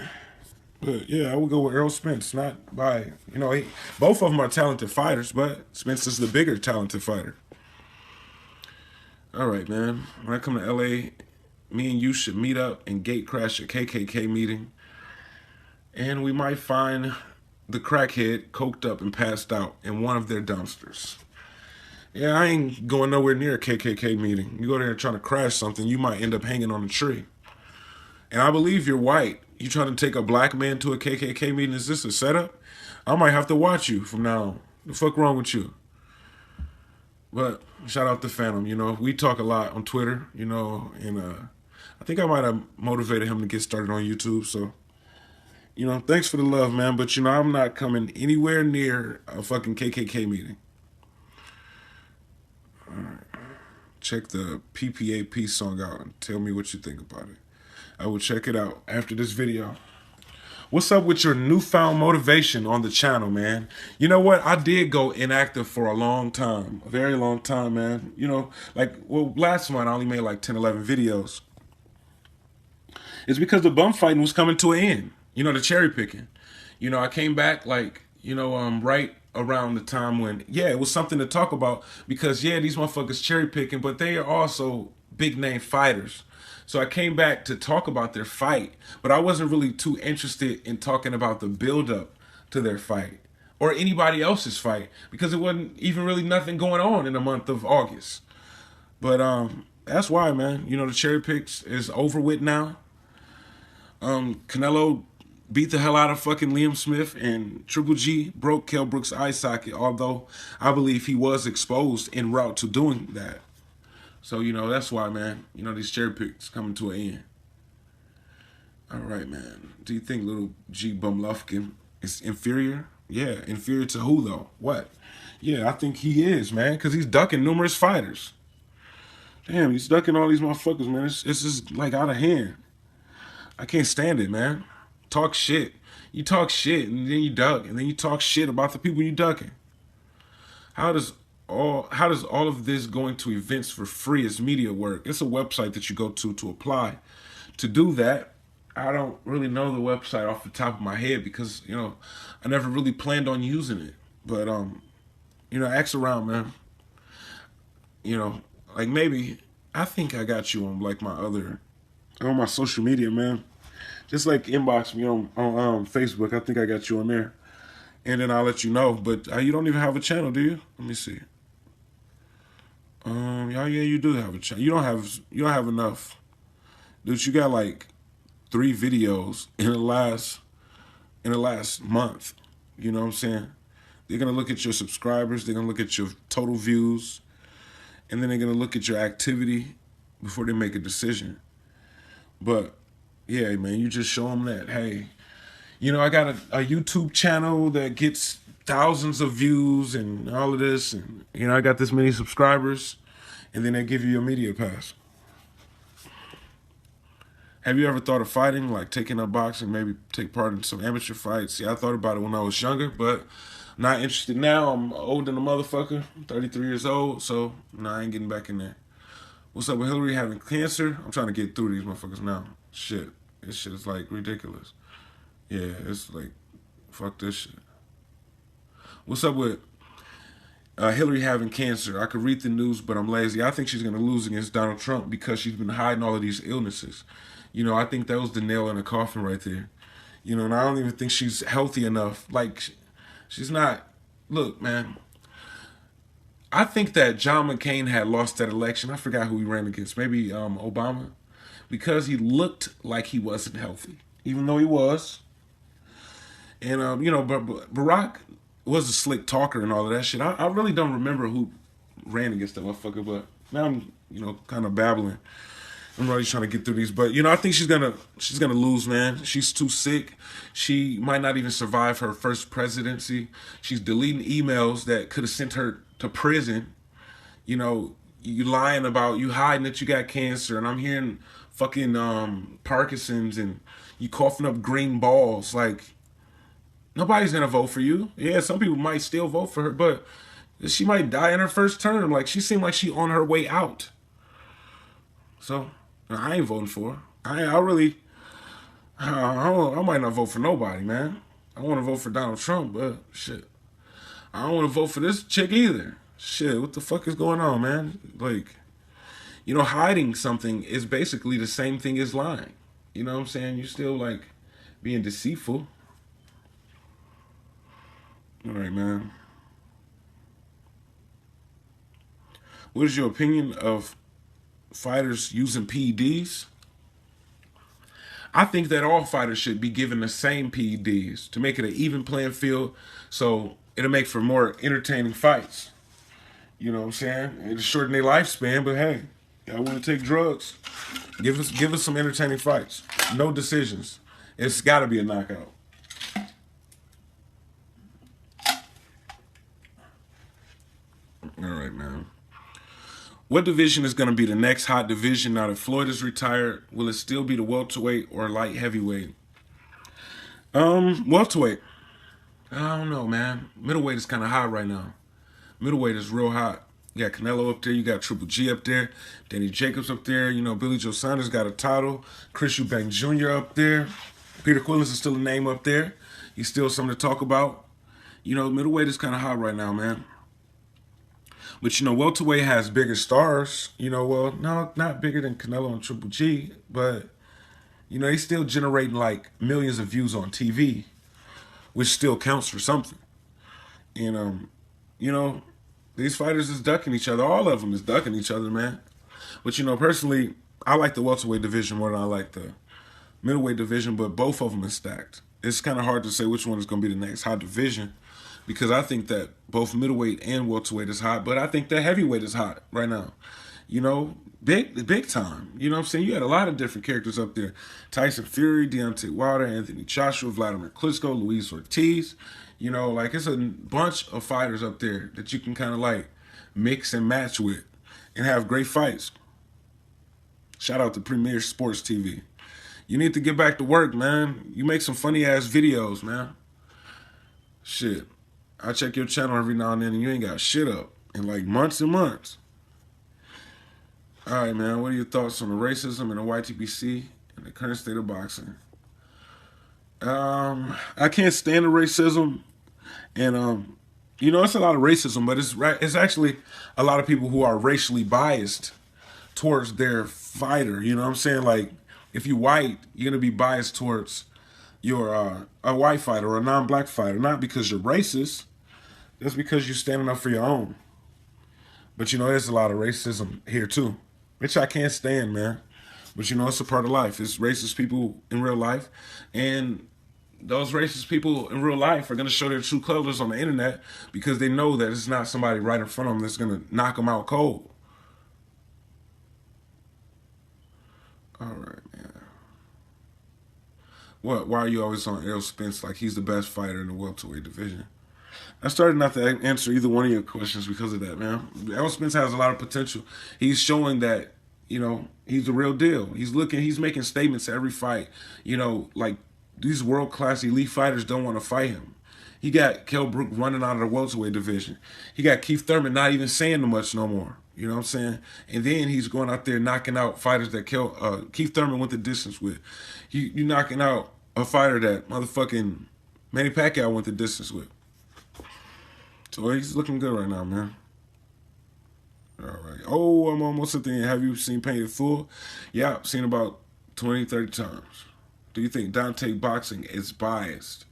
But, yeah, I would go with Errol Spence, not by, you know, both of them are talented fighters, but Spence is the bigger talented fighter. All right, man. When I come to LA, me and you should meet up and gate crash a KKK meeting. And we might find the crackhead coked up and passed out in one of their dumpsters. Yeah, I ain't going nowhere near a KKK meeting. You go there trying to crash something, you might end up hanging on a tree. And I believe you're white. You trying to take a black man to a KKK meeting? Is this a setup? I might have to watch you from now on. The fuck wrong with you? But shout out to Phantom. You know, we talk a lot on Twitter, you know, and I think I might have motivated him to get started on YouTube. So, you know, thanks for the love, man. But, you know, I'm not coming anywhere near a fucking KKK meeting. All right. Check the PPAP song out and tell me what you think about it. I will check it out after this video. What's up with your newfound motivation on the channel, man? You know what? I did go inactive for a long time, a very long time, man. You know, like, well, last month I only made like 10, 11 videos. It's because the bum fighting was coming to an end. You know, the cherry picking. You know, I came back like, you know, right around the time when, yeah, it was something to talk about because, yeah, these motherfuckers cherry picking, but they are also big name fighters. So I came back to talk about their fight, but I wasn't really too interested in talking about the build-up to their fight or anybody else's fight because it wasn't even really nothing going on in the month of August. But that's why, man. You know, the cherry picks is over with now. Canelo beat the hell out of fucking Liam Smith, and Triple G broke Kell Brook's eye socket, although I believe he was exposed en route to doing that. So, you know, that's why, man, you know, these cherry picks coming to an end. All right, man. Do you think little G Bumlufkin is inferior? Yeah, inferior to who, though? What? Yeah, I think he is, man, because he's ducking numerous fighters. Damn, he's ducking all these motherfuckers, man. It's just, like, out of hand. I can't stand it, man. Talk shit. You talk shit, and then you duck, and then you talk shit about the people you ducking. How does all of this going to events for free as media work? It's a website that you go to apply. To do that, I don't really know the website off the top of my head because, you know, I never really planned on using it. But, you know, ask around, man. You know, like maybe, I think I got you on like on my social media, man. Just like inbox me on Facebook. I think I got you on there. And then I'll let you know. But you don't even have a channel, do you? Let me see. Yeah, you do have a channel. You don't have enough. Dude, you got like 3 videos in the last month. You know what I'm saying? They're gonna look at your subscribers, they're gonna look at your total views, and then they're gonna look at your activity before they make a decision. But yeah, man, you just show them that, hey, you know, I got a YouTube channel that gets thousands of views and all of this, and you know, I got this many subscribers, and then they give you a media pass. Have you ever thought of fighting, like taking up boxing, maybe take part in some amateur fights? See, I thought about it when I was younger, but I'm not interested now. I'm older than a motherfucker. I'm 33 years old, so no, I ain't getting back in there. What's up with Hillary having cancer? I'm trying to get through these motherfuckers now. Shit, this shit is like ridiculous. Yeah, it's like, fuck this shit. What's up with Hillary having cancer? I could read the news, but I'm lazy. I think she's going to lose against Donald Trump because she's been hiding all of these illnesses. You know, I think that was the nail in the coffin right there. You know, and I don't even think she's healthy enough. Like, she's not. Look, man, I think that John McCain had lost that election. I forgot who he ran against. Maybe Obama. Because he looked like he wasn't healthy, even though he was. And, you know, but Barack was a slick talker and all of that shit. I really don't remember who ran against that motherfucker, but now I'm, you know, kind of babbling. I'm really trying to get through these, but you know, I think she's gonna lose, man. She's too sick. She might not even survive her first presidency. She's deleting emails that could have sent her to prison. You know, you lying about, you hiding that you got cancer, and I'm hearing fucking Parkinson's, and you coughing up green balls. Like, nobody's gonna vote for you. Yeah, some people might still vote for her, but she might die in her first term. Like, she seemed like she on her way out. So I ain't voting for her. I might not vote for nobody, man. I want to vote for Donald Trump, but shit, I don't want to vote for this chick either. Shit, what the fuck is going on, man? Like, you know, hiding something is basically the same thing as lying. You know what I'm saying? You're still, like, being deceitful. All right, man. What is your opinion of fighters using PEDs? I think that all fighters should be given the same PEDs to make it an even playing field, so it'll make for more entertaining fights. You know what I'm saying? It'll shorten their lifespan, but hey, y'all want to take drugs? Give us some entertaining fights. No decisions. It's got to be a knockout. All right, man. What division is going to be the next hot division now that Floyd is retired? Will it still be the welterweight or light heavyweight? Welterweight. I don't know, man. Middleweight is kind of hot right now. Middleweight is real hot. You got Canelo up there. You got Triple G up there. Danny Jacobs up there. You know, Billy Joe Saunders got a title. Chris Eubank Jr. up there. Peter Quillins is still a name up there. He's still something to talk about. You know, middleweight is kind of hot right now, man. But, you know, welterweight has bigger stars. You know, well, no, not bigger than Canelo and Triple G. But, you know, they still generating, like, millions of views on TV, which still counts for something. And, you know, these fighters is ducking each other. All of them is ducking each other, man. But, you know, personally, I like the welterweight division more than I like the middleweight division, but both of them is stacked. It's kind of hard to say which one is going to be the next hot division because I think that both middleweight and welterweight is hot, but I think that heavyweight is hot right now. You know, big time. You know what I'm saying? You had a lot of different characters up there. Tyson Fury, Deontay Wilder, Anthony Joshua, Vladimir Klitschko, Luis Ortiz. You know, like it's a bunch of fighters up there that you can kind of like mix and match with and have great fights. Shout out to Premier Sports TV. You need to get back to work, man. You make some funny ass videos, man. Shit. I check your channel every now and then and you ain't got shit up in like months and months. All right, man. What are your thoughts on the racism in the ytbc and the current state of boxing? I can't stand the racism. And, you know, it's a lot of racism, but it's actually a lot of people who are racially biased towards their fighter. You know what I'm saying? Like, if you white, you're going to be biased towards your a white fighter or a non-black fighter, not because you're racist. That's because you're standing up for your own. But, you know, there's a lot of racism here, too, which I can't stand, man. But, you know, it's a part of life. It's racist people in real life. And those racist people in real life are going to show their true colors on the internet because they know that it's not somebody right in front of them that's going to knock them out cold. All right, man. What? Why are you always on Errol Spence like he's the best fighter in the welterweight division? I started not to answer either one of your questions because of that, man. Errol Spence has a lot of potential. He's showing that, you know, he's the real deal. He's making statements every fight. You know, like these world-class elite fighters don't want to fight him. He got Kell Brook running out of the welterweight division. He got Keith Thurman not even saying much no more. You know what I'm saying? And then he's going out there knocking out fighters that Keith Thurman went the distance with. You knocking out a fighter that motherfucking Manny Pacquiao went the distance with. So he's looking good right now, man. All right. Oh, I'm almost at the end. Have you seen Painted Full? Yeah, I've seen about 20, 30 times. Do you think Dante boxing is biased?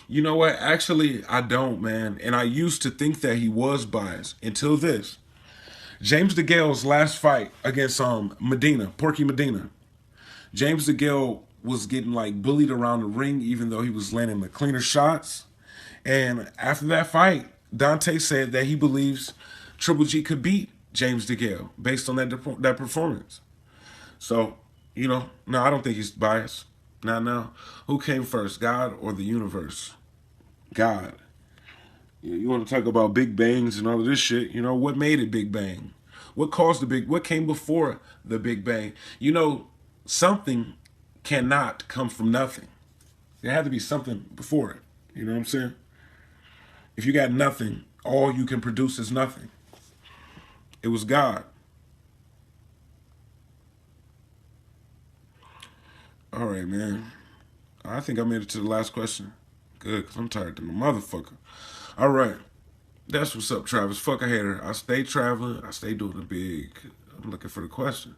You know what? Actually, I don't, man. And I used to think that he was biased until this. James DeGale's last fight against Porky Medina. James DeGale was getting like bullied around the ring even though he was landing the cleaner shots. And after that fight, Dante said that he believes Triple G could beat James DeGale based on that performance. So, you know, no, I don't think he's biased. Not now. Who came first, God or the universe? God. You want to talk about big bangs and all of this shit. You know, what made it Big Bang? What came before the Big Bang? You know, something cannot come from nothing. There had to be something before it. You know what I'm saying? If you got nothing, all you can produce is nothing. It was God. All right, man. I think I made it to the last question. Good, because I'm tired of the motherfucker. All right. That's what's up, Travis. Fuck a hater. I stay traveling. I stay doing the big. I'm looking for the question.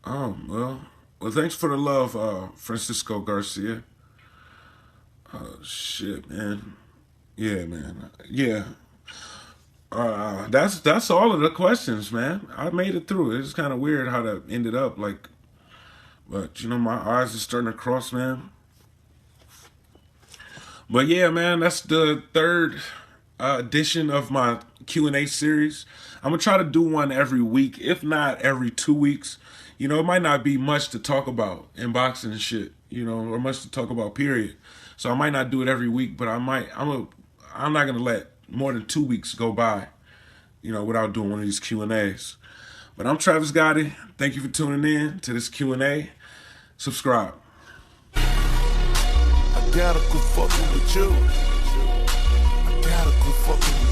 Well, thanks for the love, Francisco Garcia. Shit, man. Yeah, man. Yeah. That's all of the questions, man. I made it through. It's kind of weird how that ended up, like, but you know, my eyes are starting to cross, man. But yeah, man, that's the third edition of my Q&A series. I'm gonna try to do one every week, if not every 2 weeks. You know, it might not be much to talk about in boxing and shit, you know, or much to talk about, period. So I might not do it every week, but I'm not gonna let more than 2 weeks go by, you know, without doing one of these Q&As. But I'm Travis Gotti. Thank you for tuning in to this Q&A. subscribe. I gotta quit fucking with you. I gotta quit fucking with you.